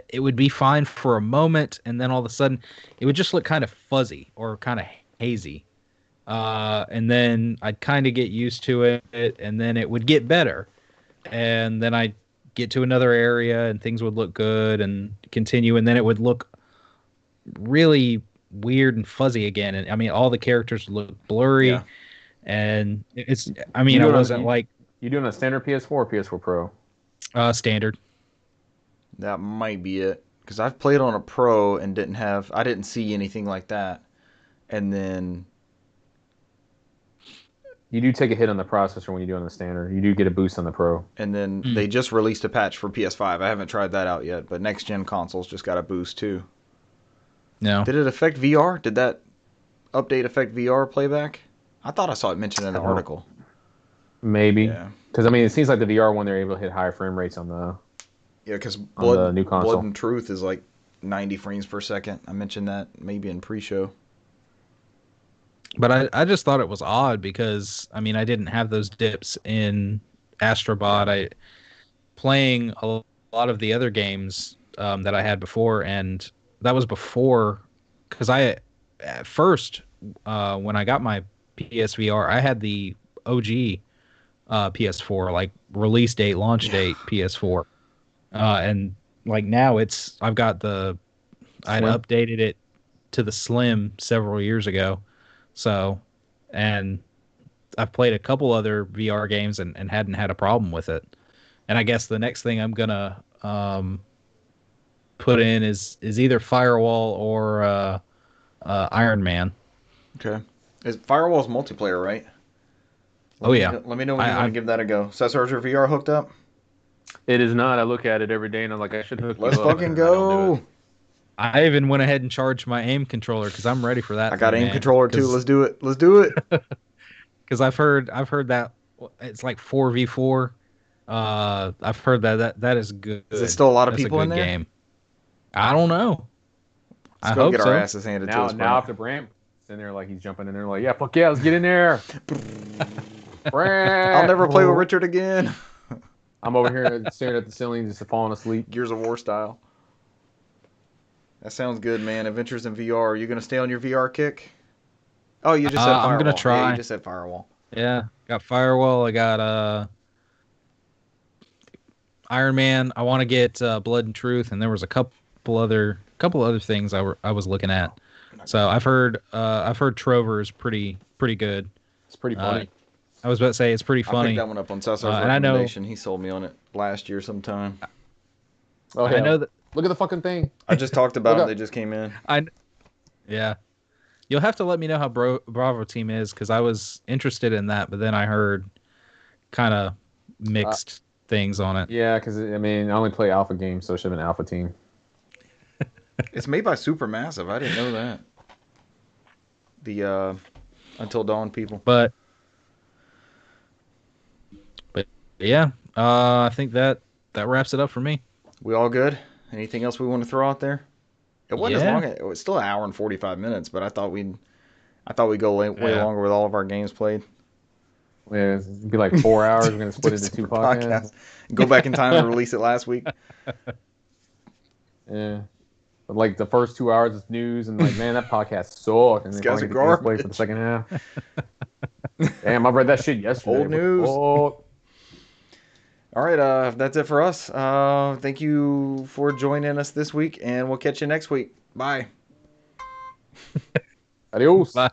it would be fine for a moment, and then all of a sudden, it would just look kind of fuzzy or kind of hazy. And then I'd kind of get used to it, and then it would get better, and then I'd get to another area, and things would look good, and continue, and then it would look really weird and fuzzy again. And I mean, all the characters look blurry, Yeah. and it's. I mean, I wasn't like you doing a standard PS4 or PS4 Pro? Standard. That might be it. Because I've played on a Pro and I didn't see anything like that. And then You do take a hit on the processor when you do on the standard. You do get a boost on the Pro. they just released a patch for PS5. I haven't tried that out yet, but next gen consoles just got a boost too. No. Did it affect VR? Did that update affect VR playback? I thought I saw it mentioned in the article. Maybe. Yeah. Because I mean, it seems like the VR one they're able to hit higher frame rates on the. Yeah, because the new console. Blood and Truth is like 90 frames per second. I mentioned that maybe in pre-show. But I just thought it was odd because I mean I didn't have those dips in Astrobot. I playing a lot of the other games that I had before, and that was before because I at first when I got my PSVR I had the OG PS4 like release date launch date PS4 and like now I've got I'd updated it to the Slim several years ago. So, and I've played a couple other VR games and hadn't had a problem with it. And I guess the next thing I'm gonna put in is either Firewall or Iron Man. Okay. Firewall's multiplayer, right? Let me know when you want to give that a go. Cesar, is your VR hooked up? It is not. I look at it every day and I'm like, I should hook Let's you up. fucking go. I even went ahead and charged my aim controller because I'm ready for that. I got aim controller too. Let's do it. Let's do it. Because I've heard that it's like 4v4. I've heard that is good. Is there still a lot of people in there? Game. I don't know. Let's go get our asses handed to us. Now after Bram in there, like he's jumping in there, like, yeah, fuck yeah, let's get in there. I'll never play with Richard again. I'm over here staring at the ceiling, just falling asleep. Gears of War style. That sounds good, man. Adventures in VR. Are you gonna stay on your VR kick? Oh, you just said Firewall. I'm gonna try. Yeah, you just said Firewall. Yeah, got Firewall. I got Iron Man. I want to get Blood and Truth, and there was a couple other things I was looking at. So I've heard Trover is pretty good. It's pretty funny. I was about to say it's pretty funny. I picked that one up on Cesar's recommendation. He sold me on it last year sometime. Oh, yeah. I know that. Look at the fucking thing. I just talked about it. They just came in. Yeah. You'll have to let me know how Bravo Team is because I was interested in that, but then I heard kind of mixed things on it. Yeah, because I mean, I only play Alpha games, so it should have been Alpha Team. It's made by Supermassive. I didn't know that. The Until Dawn people. But yeah, I think that wraps it up for me. We all good? Anything else we want to throw out there? It wasn't as long. It was still an hour and 45 minutes, but I thought we'd go way longer with all of our games played. Yeah, it'd be like 4 hours. We're gonna split it into two podcasts. Go back in time and release it last week. Yeah, but like the first 2 hours is news, and like, man, that podcast sucked. And these guys are garbage for the second half. Damn, I read that shit yesterday. Old news. All right, that's it for us. Thank you for joining us this week, and we'll catch you next week. Bye. Adios. Bye.